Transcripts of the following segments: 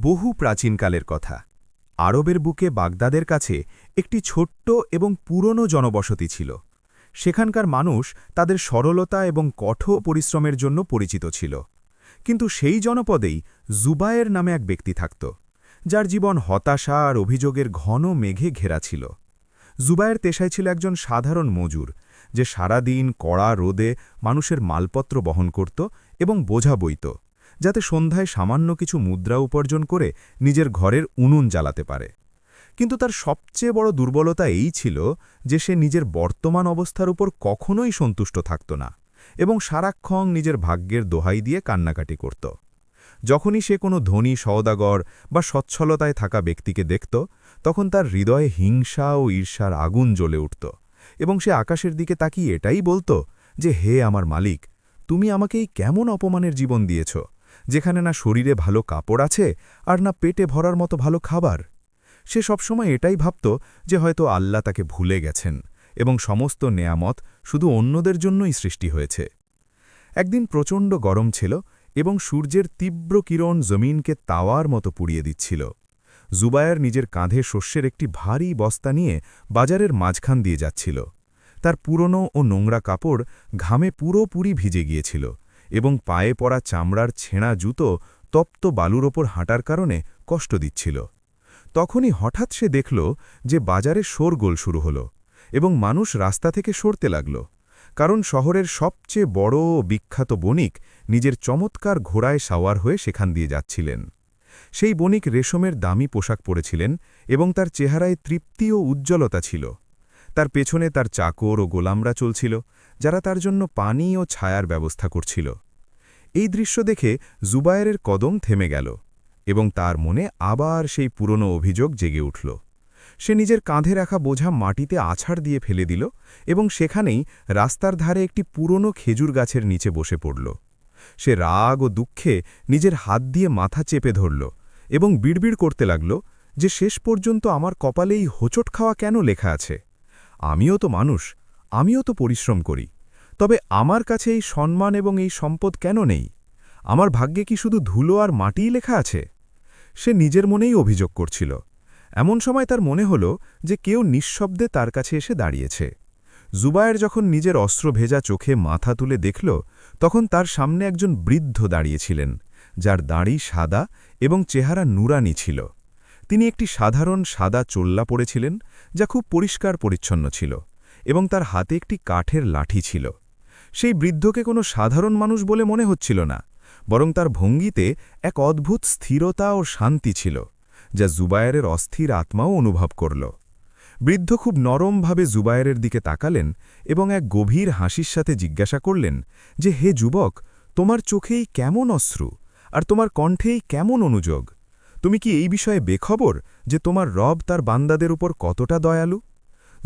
বহু প্রাচীনকালের কথা। আরবের বুকে বাগদাদের কাছে একটি ছোট্ট এবং পুরনো জনবসতি ছিল। সেখানকার মানুষ তাদের সরলতা এবং কঠোর পরিশ্রমের জন্য পরিচিত ছিল। কিন্তু সেই জনপদেই জুবায়ের নামে এক ব্যক্তি থাকত, যার জীবন হতাশা আর অভিযোগের ঘন মেঘে ঘেরা ছিল। জুবায়ের পেশায় ছিল একজন সাধারণ মজুর, যে সারাদিন কড়া রোদে মানুষের মালপত্র বহন করত এবং বোঝা বইত, যাতে সন্ধ্যায় সামান্য কিছু মুদ্রা উপার্জন করে নিজের ঘরের উনুন জ্বালাতে পারে। কিন্তু তার সবচেয়ে বড় দুর্বলতা এই ছিল যে সে নিজের বর্তমান অবস্থার উপর কখনোই সন্তুষ্ট থাকত না এবং সারাক্ষণ নিজের ভাগ্যের দোহাই দিয়ে কান্নাকাটি করত। যখনই সে কোনো ধনী সওদাগর বা সচ্ছলতায় থাকা ব্যক্তিকে দেখত, তখন তার হৃদয়ে হিংসা ও ঈর্ষার আগুন জ্বলে উঠত এবং সে আকাশের দিকে তাকিয়ে এটাই বলত যে, হে আমার মালিক, তুমি আমাকে এই কেমন অপমানের জীবন দিয়েছ, যেখানে না শরীরে ভালো কাপড় আছে আর না পেটে ভরার মতো ভালো খাবার। সে সবসময় এটাই ভাবত যে হয়তো আল্লাহ তাকে ভুলে গেছেন এবং সমস্ত নেয়ামত শুধু অন্যদের জন্যই সৃষ্টি হয়েছে। একদিন প্রচণ্ড গরম ছিল এবং সূর্যের তীব্র কিরণ জমিনকে তাওয়ার মতো পুড়িয়ে দিচ্ছিল। জুবায়ের নিজের কাঁধে শস্যের একটি ভারী বস্তা নিয়ে বাজারের মাঝখান দিয়ে যাচ্ছিল। তার পুরনো ও নোংরা কাপড় ঘামে পুরোপুরি ভিজে গিয়েছিল এবং পায়ে পড়া চামড়ার ছেঁড়া জুতো তপ্ত বালুর ওপর হাঁটার কারণে কষ্ট দিচ্ছিল। তখনই হঠাৎ সে দেখল যে বাজারে শোরগোল শুরু হল এবং মানুষ রাস্তা থেকে সরতে লাগল, কারণ শহরের সবচেয়ে বড় ও বিখ্যাত বণিক নিজের চমৎকার ঘোড়ায় সাওয়ার হয়ে সেখান দিয়ে যাচ্ছিলেন। সেই বণিক রেশমের দামি পোশাক পরেছিলেন এবং তার চেহারায় তৃপ্তি ও উজ্জ্বলতা ছিল। তার পেছনে তার চাকর ও গোলামরা চলছিল, যারা তার জন্য পানি ও ছায়ার ব্যবস্থা করছিল। এই দৃশ্য দেখে জুবায়েরের কদম থেমে গেল এবং তার মনে আবার সেই পুরনো অভিযোগ জেগে উঠল। সে নিজের কাঁধে রাখা বোঝা মাটিতে আছাড় দিয়ে ফেলে দিল এবং সেখানেই রাস্তার ধারে একটি পুরনো খেজুর গাছের নিচে বসে পড়ল। সে রাগ ও দুঃখে নিজের হাত দিয়ে মাথা চেপে ধরল এবং বিড়বিড় করতে লাগল যে শেষ পর্যন্ত আমার কপালেই হোঁচট খাওয়া কেন লেখা আছে? আমিও তো মানুষ, আমিও তো পরিশ্রম করি, তবে আমার কাছে এই সম্মান এবং এই সম্পদ কেন নেই? আমার ভাগ্যে কি শুধু ধুলো আর মাটিই লেখা আছে? সে নিজের মনেই অভিযোগ করছিল। এমন সময় তার মনে হল যে কেউ নিঃশব্দে তার কাছে এসে দাঁড়িয়েছে। জুবায়ের যখন নিজের অস্ত্র ভেজা চোখে মাথা তুলে দেখল, তখন তার সামনে একজন বৃদ্ধ দাঁড়িয়েছিলেন, যার দাড়ি সাদা এবং চেহারা নুরানি ছিল। তিনি একটি সাধারণ সাদা চোল্লা পরেছিলেন, যা খুব পরিষ্কার পরিচ্ছন্ন ছিল, এবং তার হাতে একটি কাঠের লাঠি ছিল। সেই বৃদ্ধকে কোনো সাধারণ মানুষ বলে মনে হচ্ছিল না, বরং তার ভঙ্গিতে এক অদ্ভুত স্থিরতা ও শান্তি ছিল, যা জুবায়েরের অস্থির আত্মাও অনুভব করল। বৃদ্ধ খুব নরমভাবে জুবায়েরের দিকে তাকালেন এবং এক গভীর হাসির সাথে জিজ্ঞাসা করলেন যে, হে যুবক, তোমার চোখেই কেমন অশ্রু আর তোমার কণ্ঠেই কেমন অনুযোগ? তুমি কি এই বিষয়ে বেখবর যে তোমার রব তার বান্দাদের উপর কতটা দয়ালু?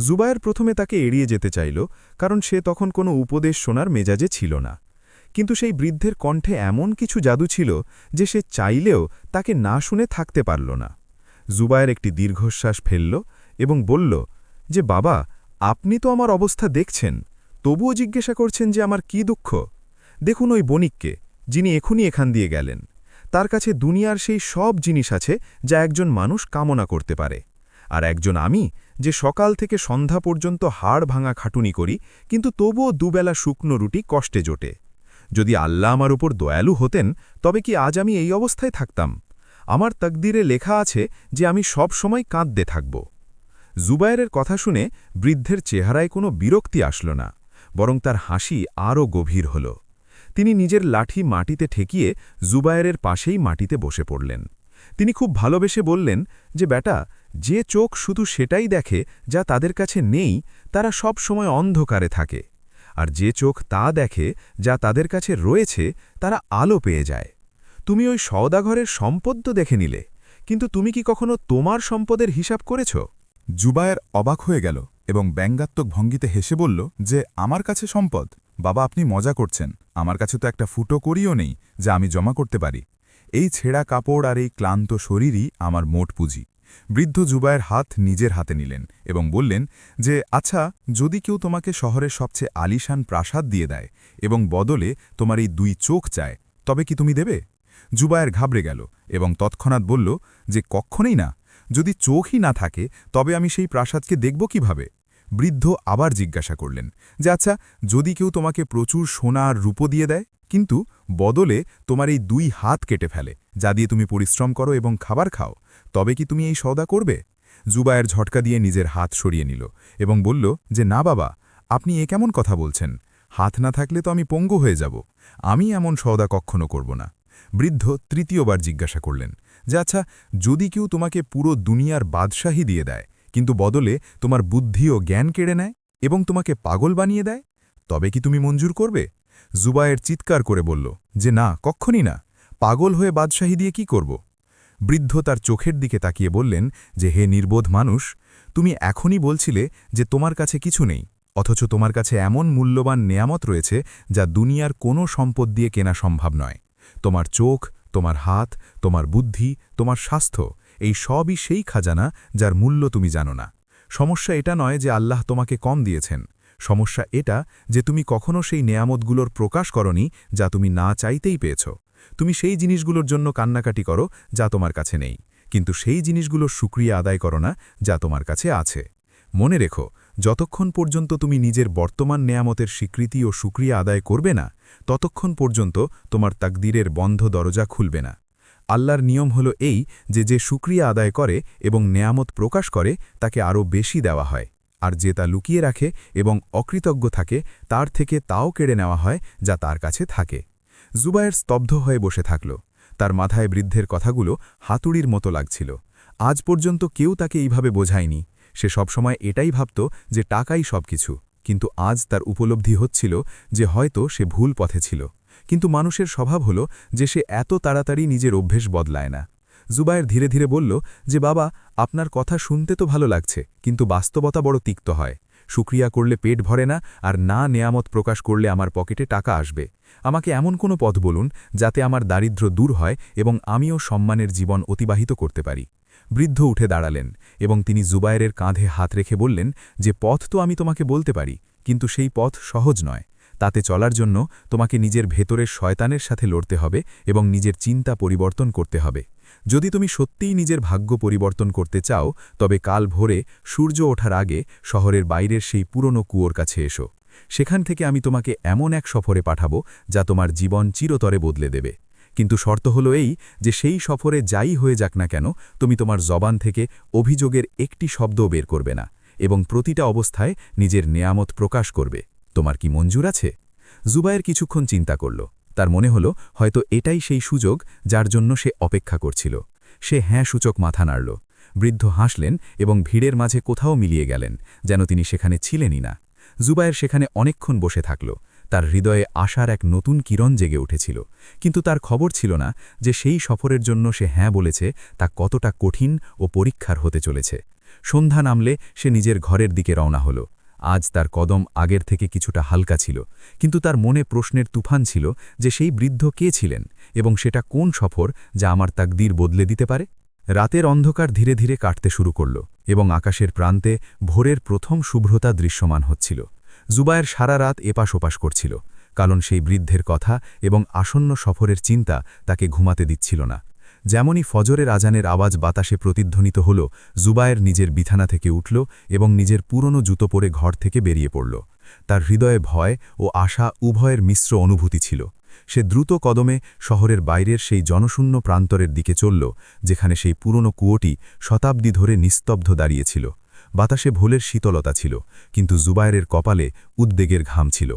জুবায়ের প্রথমে তাকে এড়িয়ে যেতে চাইল, কারণ সে তখন কোনো উপদেশ শোনার মেজাজে ছিল না। কিন্তু সেই বৃদ্ধের কণ্ঠে এমন কিছু জাদু ছিল যে সে চাইলেও তাকে না শুনে থাকতে পারল না। জুবায়ের একটি দীর্ঘশ্বাস ফেলল এবং বলল যে, বাবা, আপনি তো আমার অবস্থা দেখছেন, তবুও জিজ্ঞাসা করছেন যে আমার কি দুঃখ? দেখুন ওই বণিককে, যিনি এখনই এখান দিয়ে গেলেন। তার কাছে দুনিয়ার সেই সব জিনিস আছে যা একজন মানুষ কামনা করতে পারে। আর একজন আমি, যে সকাল থেকে সন্ধ্যা পর্যন্ত হাড় ভাঙা খাটুনি করি, কিন্তু তবুও দুবেলা শুকনো রুটি কষ্টে জোটে। যদি আল্লাহ আমার উপর দয়ালু হতেন, তবে কি আজ আমি এই অবস্থায় থাকতাম? আমার তকদিরে লেখা আছে যে আমি সব সময় কাঁদতে থাকব। জুবায়েরের কথা শুনে বৃদ্ধের চেহারায় কোনো বিরক্তি আসল না, বরং তার হাসি আরও গভীর হল। তিনি নিজের লাঠি মাটিতে ঠেকিয়ে জুবায়েরের পাশেই মাটিতে বসে পড়লেন। তিনি খুব ভালোবেসে বললেন যে, বেটা, যে চোখ শুধু সেটাই দেখে যা তাদের কাছে নেই, তারা সব সময় অন্ধকারে থাকে। আর যে চোখ তা দেখে যা তাদের কাছে রয়েছে, তারা আলো পেয়ে যায়। তুমি ওই সওদাগরের সম্পদ তো দেখে নিলে, কিন্তু তুমি কি কখনো তোমার সম্পদের হিসাব করেছ? জুবায়ের অবাক হয়ে গেল এবং ব্যঙ্গাত্মক ভঙ্গিতে হেসে বলল যে, আমার কাছে সম্পদ? বাবা, আপনি মজা করছেন। আমার কাছে তো একটা ফুটো করিও নেই যা আমি জমা করতে পারি। এই ছেঁড়া কাপড় আর এই ক্লান্ত শরীরই আমার মোট পুঁজি। বৃদ্ধ জুবায়ের হাত নিজের হাতে নিলেন এবং বললেন যে, আচ্ছা, যদি কেউ তোমাকে শহরের সবচেয়ে আলিশান প্রাসাদ দিয়ে দেয় এবং বদলে তোমার এই 2 চোখ চায়, তবে কি তুমি দেবে? জুবায়ের ঘাবড়ে গেল এবং তৎক্ষণাৎ বলল যে কক্ষণেই না, যদি চোখই না থাকে তবে আমি সেই প্রাসাদকে দেখব কিভাবে। বৃদ্ধ আবার জিজ্ঞাসা করলেন যে আচ্ছা, যদি কেউ তোমাকে প্রচুর সোনা আর রূপো দিয়ে দেয়, কিন্তু বদলে তোমার এই 2 হাত কেটে ফেলে, যা দিয়ে তুমি পরিশ্রম করো এবং খাবার খাও, তবে কি তুমি এই সওদা করবে? জুবায়ের ঝটকা দিয়ে নিজের হাত সরিয়ে নিল এবং বলল যে না বাবা, আপনি এ কেমন কথা বলছেন? হাত না থাকলে তো আমি পঙ্গু হয়ে যাব। আমি এমন সওদা কখনো করব না। বৃদ্ধ তৃতীয়বার জিজ্ঞাসা করলেন যে আচ্ছা, যদি কেউ তোমাকে পুরো দুনিয়ার বাদশাহী দিয়ে দেয়, কিন্তু বদলে তোমার বুদ্ধি ও জ্ঞান কেড়ে নেয় এবং তোমাকে পাগল বানিয়ে দেয়, তবে কি তুমি মঞ্জুর করবে? জুবায়ের চিৎকার করে বলল যে না, কক্ষণই না। পাগল হয়ে বাদশাহী দিয়ে কি করব? বৃদ্ধ তার চোখের দিকে তাকিয়ে বললেন যে হে নির্বোধ মানুষ, তুমি এখনই বলছিলে যে তোমার কাছে কিছু নেই, অথচ তোমার কাছে এমন মূল্যবান নেয়ামত রয়েছে যা দুনিয়ার কোনো সম্পদ দিয়ে কেনা সম্ভব নয়। তোমার চোখ, তোমার হাত, তোমার বুদ্ধি, তোমার স্বাস্থ্য, এই সবই সেই খাজানা যার মূল্য তুমি জানো না। সমস্যা এটা নয় যে আল্লাহ তোমাকে কম দিয়েছেন, সমস্যা এটা যে তুমি কখনো সেই নেয়ামতগুলোর প্রকাশ করনি যা তুমি না চাইতেই পেয়েছ। তুমি সেই জিনিসগুলোর জন্য কান্নাকাটি করো যা তোমার কাছে নেই, কিন্তু সেই জিনিসগুলোর শুকরিয়া আদায় করো না যা তোমার কাছে আছে। মনে রেখো, যতক্ষণ পর্যন্ত তুমি নিজের বর্তমান নেয়ামতের স্বীকৃতি ও শুকরিয়া আদায় করবে না, ততক্ষণ পর্যন্ত তোমার তাকদীরের বন্ধ দরজা খুলবে না। আল্লাহর নিয়ম হলো এই যে যে শুকরিয়া আদায় করে এবং নেয়ামত প্রকাশ করে তাকে আরও বেশি দেওয়া হয়, আর যে তা লুকিয়ে রাখে এবং অকৃতজ্ঞ থাকে তার থেকে তাও কেড়ে নেওয়া হয় যা তার কাছে থাকে। জুবায়ের স্তব্ধ হয়ে বসে থাকল। তার মাথায় বৃদ্ধের কথাগুলো হাতুড়ির মতো লাগছিল। আজ পর্যন্ত কেউ তাকে এইভাবে বোঝায়নি। সে সবসময় এটাই ভাবত যে টাকাই সবকিছু, কিন্তু আজ তার উপলব্ধি হচ্ছিল যে হয়তো সে ভুল পথে ছিল। কিন্তু মানুষের স্বভাব হল যে সে এত তাড়াতাড়ি নিজের অভ্যেস বদলায় না। জুবায়ের ধীরে ধীরে বলল যে বাবা, আপনার কথা শুনতে তো ভালো লাগছে, কিন্তু বাস্তবতা বড় তিক্ত হয়। শুকরিয়া করলে পেট ভরে না, আর না নেয়ামত প্রকাশ করলে আমার পকেটে টাকা আসবে। আমাকে এমন কোনো পথ বলুন যাতে আমার দারিদ্র্য দূর হয় এবং আমিও সম্মানের জীবন অতিবাহিত করতে পারি। বৃদ্ধ উঠে দাঁড়ালেন এবং তিনি জুবায়েরের কাঁধে হাত রেখে বললেন যে পথ তো আমি তোমাকে বলতে পারি, কিন্তু সেই পথ সহজ নয়। তাতে চলার জন্য তোমাকে নিজের ভেতরের শয়তানের সাথে লড়তে হবে এবং নিজের চিন্তা পরিবর্তন করতে হবে। যদি তুমি সত্যিই নিজের ভাগ্য পরিবর্তন করতে চাও, তবে কাল ভোরে সূর্য ওঠার আগে শহরের বাইরের সেই পুরনো কুয়োর কাছে এসো। সেখান থেকে আমি তোমাকে এমন এক সফরে পাঠাবো যা তোমার জীবন চিরতরে বদলে দেবে। কিন্তু শর্ত হলো এই যে সেই সফরে যাই হয়ে যাক না কেন, তুমি তোমার জবান থেকে অভিযোগের একটি শব্দও বের করবে না এবং প্রতিটা অবস্থায় নিজের নেয়ামত প্রকাশ করবে। তোমার কি মঞ্জুর আছে? জুবায়ের কিছুক্ষণ চিন্তা করল। তার মনে হলো হয়তো এটাই সেই সুযোগ যার জন্য সে অপেক্ষা করছিল। সে হ্যাঁ সূচক মাথা নাড়ল। বৃদ্ধ হাসলেন এবং ভিড়ের মাঝে কোথাও মিলিয়ে গেলেন, যেন তিনি সেখানে ছিলেনই না। জুবায়ের সেখানে অনেকক্ষণ বসে থাকল। তার হৃদয়ে আশার এক নতুন কিরণ জেগে উঠেছিল, কিন্তু তার খবর ছিল না যে সেই সফরের জন্য সে হ্যাঁ বলেছে তা কতটা কঠিন ও পরীক্ষার হতে চলেছে। সন্ধ্যা নামলে সে নিজের ঘরের দিকে রওনা হল। আজ তার কদম আগের থেকে কিছুটা হালকা ছিল, কিন্তু তার মনে প্রশ্নের তুফান ছিল যে সেই বৃদ্ধ কে ছিলেন এবং সেটা কোন সফর যা আমার তাকদীর বদলে দিতে পারে। রাতের অন্ধকার ধীরে ধীরে কাটতে শুরু করল এবং আকাশের প্রান্তে ভোরের প্রথম শুভ্রতা দৃশ্যমান হচ্ছিল। জুবায়ের সারা রাত এপাশ ওপাশ করছিল, কারণ সেই বৃদ্ধের কথা এবং আসন্ন সফরের চিন্তা তাকে ঘুমাতে দিচ্ছিল না। যেমনই ফজরের আজানের আওয়াজ বাতাসে প্রতিধ্বনিত হল, জুবায়ের নিজের বিছানা থেকে উঠল এবং নিজের পুরনো জুতো পরে ঘর থেকে বেরিয়ে পড়ল। তার হৃদয়ে ভয় ও আশা উভয়ের মিশ্র অনুভূতি ছিল। সে দ্রুত কদমে শহরের বাইরের সেই জনশূন্য প্রান্তরের দিকে চলল, যেখানে সেই পুরনো কুয়োটি শতাব্দী ধরে নিস্তব্ধ দাঁড়িয়েছিল। বাতাসে ভোলের শীতলতা ছিল, কিন্তু জুবায়েরের কপালে উদ্বেগের ঘাম ছিল।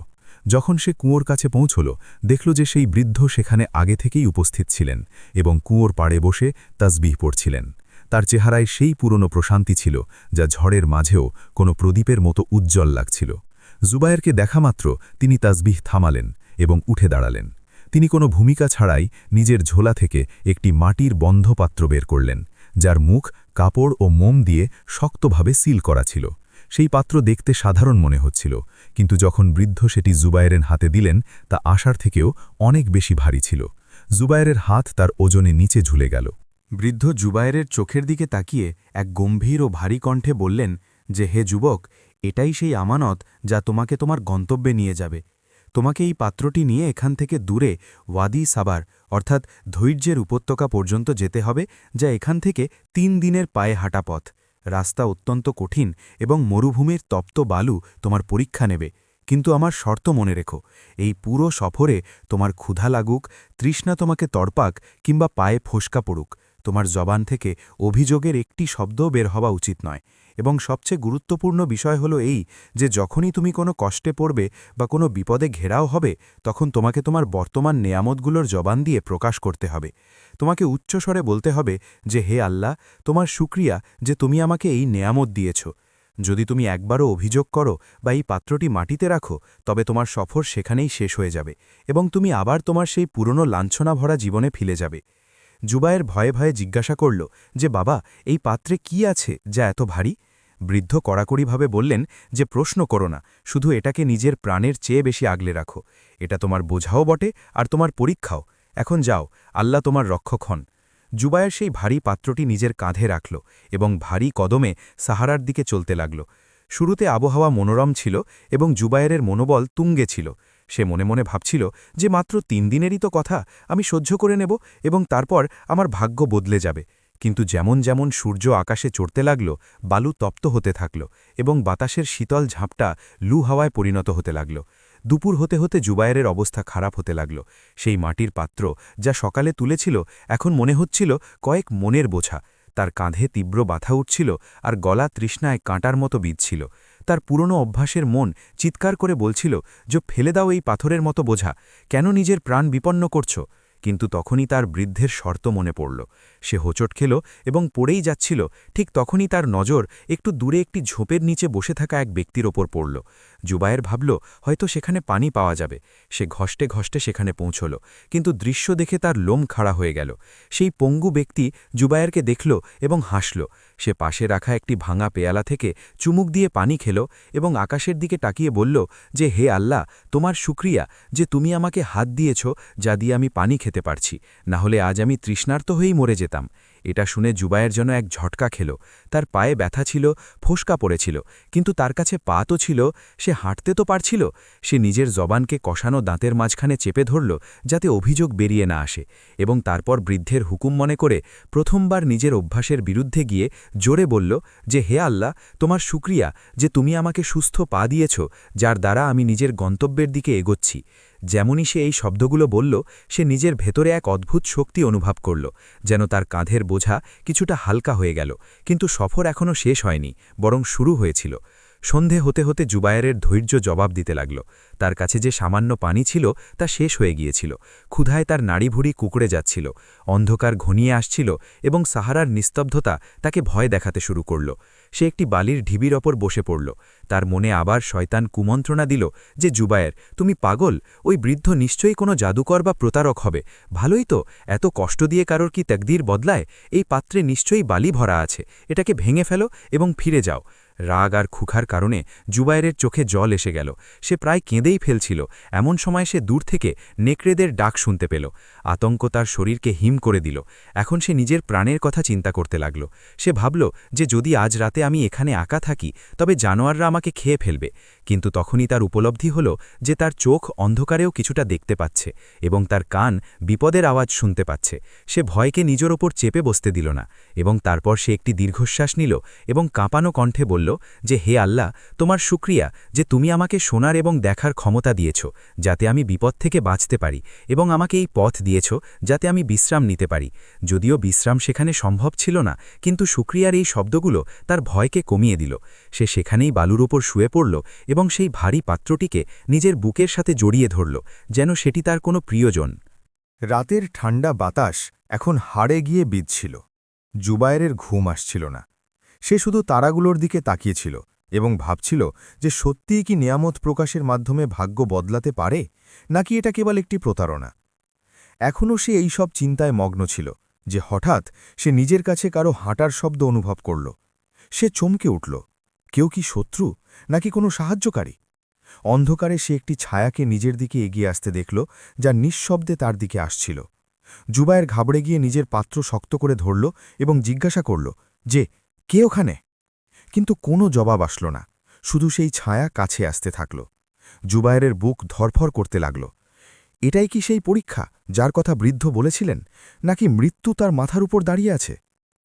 যখন সে কুয়োর কাছে পৌঁছল, দেখল যে সেই বৃদ্ধ সেখানে আগে থেকেই উপস্থিত ছিলেন এবং কুয়োর পাড়ে বসে তাসবিহ পড়ছিলেন। তার চেহারায় সেই পুরনো প্রশান্তি ছিল যা ঝড়ের মাঝেও কোনো প্রদীপের মতো উজ্জ্বল লাগছিল। জুবায়েরকে দেখামাত্র তিনি তাসবিহ থামালেন এবং উঠে দাঁড়ালেন। তিনি কোনো ভূমিকা ছাড়াই নিজের ঝোলা থেকে একটি মাটির বন্ধ পাত্র বের করলেন, যার মুখ কাপড় ও মোম দিয়ে শক্তভাবে সিল করা ছিল। সেই পাত্র দেখতে সাধারণ মনে হচ্ছিল, কিন্তু যখন বৃদ্ধ সেটি জুবায়েরের হাতে দিলেন তা আশার থেকেও অনেক বেশি ভারী ছিল। জুবায়েরের হাত তার ওজনে নিচে ঝুলে গেল। বৃদ্ধ জুবায়েরের চোখের দিকে তাকিয়ে এক গম্ভীর ও ভারী কণ্ঠে বললেন যে হে যুবক, এটাই সেই আমানত যা তোমাকে তোমার গন্তব্যে নিয়ে যাবে। তোমাকে এই পাত্রটি নিয়ে এখান থেকে দূরে ওয়াদি সাবার অর্থাৎ ধৈর্যের উপত্যকা পর্যন্ত যেতে হবে, যা এখান থেকে 3 দিনের পায়ে হাঁটা পথ। রাস্তা অত্যন্ত কঠিন এবং মরুভূমির তপ্ত বালু তোমার পরীক্ষা নেবে, কিন্তু আমার শর্ত মনে রেখো, এই পুরো সফরে তোমার ক্ষুধা লাগুক, তৃষ্ণা তোমাকে তড়পাক কিংবা পায়ে ফোসকা পড়ুক, তোমার জবান থেকে অভিযোগের একটি শব্দও বের হওয়া উচিত নয়। এবং সবচেয়ে গুরুত্বপূর্ণ বিষয় হলো এই যে যখনই তুমি কোনো কষ্টে পড়বে বা কোনো বিপদে ঘেরাও হবে, তখন তোমাকে তোমার বর্তমান নেয়ামতগুলোর জবান দিয়ে প্রকাশ করতে হবে। তোমাকে উচ্চস্বরে বলতে হবে যে, হে আল্লাহ, তোমার শুকরিয়া যে তুমি আমাকে এই নেয়ামত দিয়েছ। যদি তুমি একবারও অভিযোগ করো বা এই পাত্রটি মাটিতে রাখো, তবে তোমার সফর সেখানেই শেষ হয়ে যাবে এবং তুমি আবার তোমার সেই পুরনো লাঞ্ছনা ভরা জীবনে ফিরে যাবে। জুবায়ের ভয়ে ভয়ে জিজ্ঞাসা করল যে, বাবা, এই পাত্রে কি আছে যা এত ভারী? বৃদ্ধ কড়াকড়িভাবে বললেন যে, প্রশ্ন করো না, শুধু এটাকে নিজের প্রাণের চেয়ে বেশি আগলে রাখো। এটা তোমার বোঝাও বটে আর তোমার পরীক্ষাও। এখন যাও, আল্লাহ তোমার রক্ষক হন। জুবায়ের সেই ভারী পাত্রটি নিজের কাঁধে রাখল এবং ভারী কদমে সাহারার দিকে চলতে লাগল। শুরুতে আবহাওয়া মনোরম ছিল এবং জুবায়েরের মনোবল তুঙ্গে ছিল। সে মনে মনে ভাবছিল যে মাত্র 3 দিনেরই তো কথা, আমি সহ্য করে নেব এবং তারপর আমার ভাগ্য বদলে যাবে। কিন্তু যেমন যেমন সূর্য আকাশে চড়তে লাগল, বালু তপ্ত হতে থাকল এবং বাতাসের শীতল ঝাপটা লু হাওয়ায় পরিণত হতে লাগল। দুপুর হতে হতে জুবায়েরের অবস্থা খারাপ হতে লাগল। সেই মাটির পাত্র যা সকালে তুলেছিল, এখন মনে হচ্ছিল কয়েক মনের বোঝা। তার কাঁধে তীব্র বাধা উঠছিল আর গলা তৃষ্ণায় কাঁটার মতো বিঁধছিল। তার পুরনো অভ্যাসের মন চিৎকার করে বলছিল যে, ফেলে দাও এই পাথরের মতো বোঝা, কেন নিজের প্রাণ বিপন্ন করছ? কিন্তু তখনই তার বৃদ্ধের শর্ত মনে পড়ল। সে হোঁচট খেল এবং পড়েই যাচ্ছিল। ঠিক তখনই তার নজর একটু দূরে একটি ঝোপের নিচে বসে থাকা এক ব্যক্তির ওপর পড়ল। জুবায়ের ভাবল হয়তো সেখানে পানি পাওয়া যাবে। সে ঘষ্টে ঘষ্টে সেখানে পৌঁছল, কিন্তু দৃশ্য দেখে তার লোম খাড়া হয়ে গেল। সেই পঙ্গু ব্যক্তি জুবায়েরকে দেখল এবং হাসল। সে পাশে রাখা একটি ভাঙা পেয়ালা থেকে চুমুক দিয়ে পানি খেল এবং আকাশের দিকে তাকিয়ে বলল যে, হে আল্লাহ, তোমার শুকরিয়া যে তুমি আমাকে হাত দিয়েছ যা দিয়ে আমি পানি খেতে পারছি, না হলে আজ আমি তৃষ্ণার্ত হয়েই মরে যেতাম। এটা শুনে জুবায়ের যেন এক ঝটকা খেল। তার পায়ে ব্যথা ছিল, ফোসকা পড়েছিল, কিন্তু তার কাছে পা তো ছিল, সে হাঁটতে তো পারছিল। সে নিজের জবানকে কষানো দাঁতের মাঝখানে চেপে ধরল যাতে অভিযোগ বেরিয়ে না আসে, এবং তারপর বৃদ্ধের হুকুম মনে করে প্রথমবার নিজের অভ্যাসের বিরুদ্ধে গিয়ে জোরে বলল যে, হে আল্লাহ, তোমার শুকরিয়া যে তুমি আমাকে সুস্থ পা দিয়েছ, যার দ্বারা আমি নিজের গন্তব্যের দিকে এগোচ্ছি। যেমনই সে এই শব্দগুলো বলল, সে নিজের ভেতরে এক অদ্ভুত শক্তি অনুভব করল, যেন তার কাঁধের বোঝা কিছুটা হালকা হয়ে গেল। কিন্তু সফর এখনও শেষ হয়নি, বরং শুরু হয়েছিল। সন্ধে হতে হতে জুবায়েরের ধৈর্য জবাব দিতে লাগল। তার কাছে যে সামান্য পানি ছিল তা শেষ হয়ে গিয়েছিল। ক্ষুধায় তার নাড়িভুড়ি কুঁকড়ে যাচ্ছিল। অন্ধকার ঘনিয়ে আসছিল এবং সাহারার নিস্তব্ধতা তাকে ভয় দেখাতে শুরু করল। সে একটি বালির ঢিবির ওপর বসে পড়ল। তার মনে আবার শয়তান কুমন্ত্রণা দিল যে, জুবায়ের, তুমি পাগল, ওই বৃদ্ধ নিশ্চয়ই কোনো জাদুকর বা প্রতারক হবে। ভালোই তো, এত কষ্ট দিয়ে কারোর কি তকদির বদলায়? এই পাত্রে নিশ্চয়ই বালি ভরা আছে, এটাকে ভেঙে ফেলো এবং ফিরে যাও। রাগ আর ক্ষুখার কারণে জুবায়েরের চোখে জল এসে গেল। সে প্রায় কেঁদেই ফেলছিল। এমন সময় সে দূর থেকে নেকড়েদের ডাক শুনতে পেল। আতঙ্ক তার শরীরকে হিম করে দিল। এখন সে নিজের প্রাণের কথা চিন্তা করতে লাগল। সে ভাবল যে যদি আজ রাতে আমি এখানে একা থাকি, তবে জানোয়াররা আমাকে খেয়ে ফেলবে। কিন্তু তখনই তার উপলব্ধি হল যে তার চোখ অন্ধকারেও কিছুটা দেখতে পাচ্ছে এবং তার কান বিপদের আওয়াজ শুনতে পাচ্ছে। সে ভয়কে নিজের ওপর চেপে বসতে দিল না এবং তারপর সে একটি দীর্ঘশ্বাস নিল এবং কাঁপানো কণ্ঠে বলল যে, হে আল্লাহ, তোমার শুকরিয়া যে তুমি আমাকে শোনার এবং দেখার ক্ষমতা দিয়েছ, যাতে আমি বিপদ থেকে বাঁচতে পারি, এবং আমাকে এই পথ দিয়েছ যাতে আমি বিশ্রাম নিতে পারি। যদিও বিশ্রাম সেখানে সম্ভব ছিল না, কিন্তু শুকরিয়ার এই শব্দগুলো তার ভয়কে কমিয়ে দিল। সে সেখানেই বালুর ওপর শুয়ে পড়ল এবং সেই ভারী পাত্রটিকে নিজের বুকের সাথে জড়িয়ে ধরল, যেন সেটি তার কোনো প্রিয়জন। রাতের ঠান্ডা বাতাস এখন হাড়ে গিয়ে বিঁধছিল। জুবায়েরের ঘুম আসছিল না। সে শুধু তারাগুলোর দিকে তাকিয়েছিল এবং ভাবছিল যে সত্যিই কি নিয়ামত প্রকাশের মাধ্যমে ভাগ্য বদলাতে পারে, নাকি এটা কেবল একটি প্রতারণা। এখনও সে এই সব চিন্তায় মগ্ন ছিল যে হঠাৎ সে নিজের কাছে কারো হাঁটার শব্দ অনুভব করল। সে চমকে উঠল। কেউ কি শত্রু, নাকি কোনো সাহায্যকারী? অন্ধকারে সে একটি ছায়াকে নিজের দিকে এগিয়ে আসতে দেখল, যা নিঃশব্দে তার দিকে আসছিল। জুবায়ের ঘাবড়ে গিয়ে নিজের পাত্র শক্ত করে ধরল এবং জিজ্ঞাসা করল যে, কে ওখানে? কিন্তু কোনো জবাব আসল না, শুধু সেই ছায়া কাছে আসতে থাকল। জুবায়েরের বুক ধরফর করতে লাগল। এটাই কি সেই পরীক্ষা যার কথা বৃদ্ধ বলেছিলেন, নাকি মৃত্যু তার মাথার উপর দাঁড়িয়ে আছে?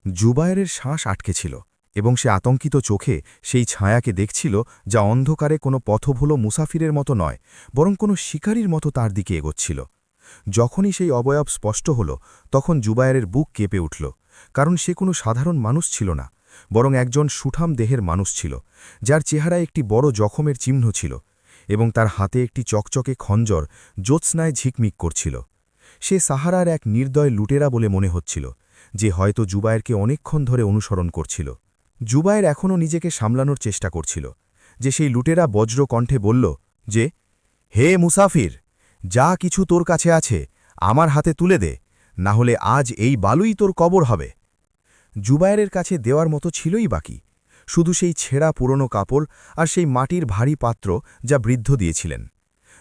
জুবায়েরের শ্বাস আটকে ছিল এবং সে আতঙ্কিত চোখে সেই ছায়াকে দেখছিল, যা অন্ধকারে কোনো পথভুলো মুসাফিরের মতো নয়, বরং কোনো শিকারীর মতো তার দিকে এগোচ্ছিল। যখনই সেই অবয়ব স্পষ্ট হল, তখন জুবায়েরের বুক কেঁপে উঠল, কারণ সে কোনো সাধারণ মানুষ ছিল না, বরং একজন সুঠাম দেহের মানুষ ছিল, যার চেহারায় একটি বড় জখমের চিহ্ন ছিল এবং তার হাতে একটি চকচকে খঞ্জর জ্যোৎস্নায় ঝিকমিক করছিল। সে সাহারার এক নির্দয় লুটেরা বলে মনে হচ্ছিল, যে হয়তো জুবায়েরকে অনেকক্ষণ ধরে অনুসরণ করছিল। জুবায়ের এখনও নিজেকে সামলানোর চেষ্টা করছিল, যে সেই লুটেরা বজ্র কণ্ঠে বলল যে, হে মুসাফির, যা কিছু তোর কাছে আছে আমার হাতে তুলে দে, না হলে আজ এই বালুই তোর কবর হবে। জুবায়েরের কাছে দেওয়ার মতো ছিলই বাকি, শুধু সেই ছেঁড়া পুরনো কাপড় আর সেই মাটির ভারী পাত্র যা বৃদ্ধ দিয়েছিলেন।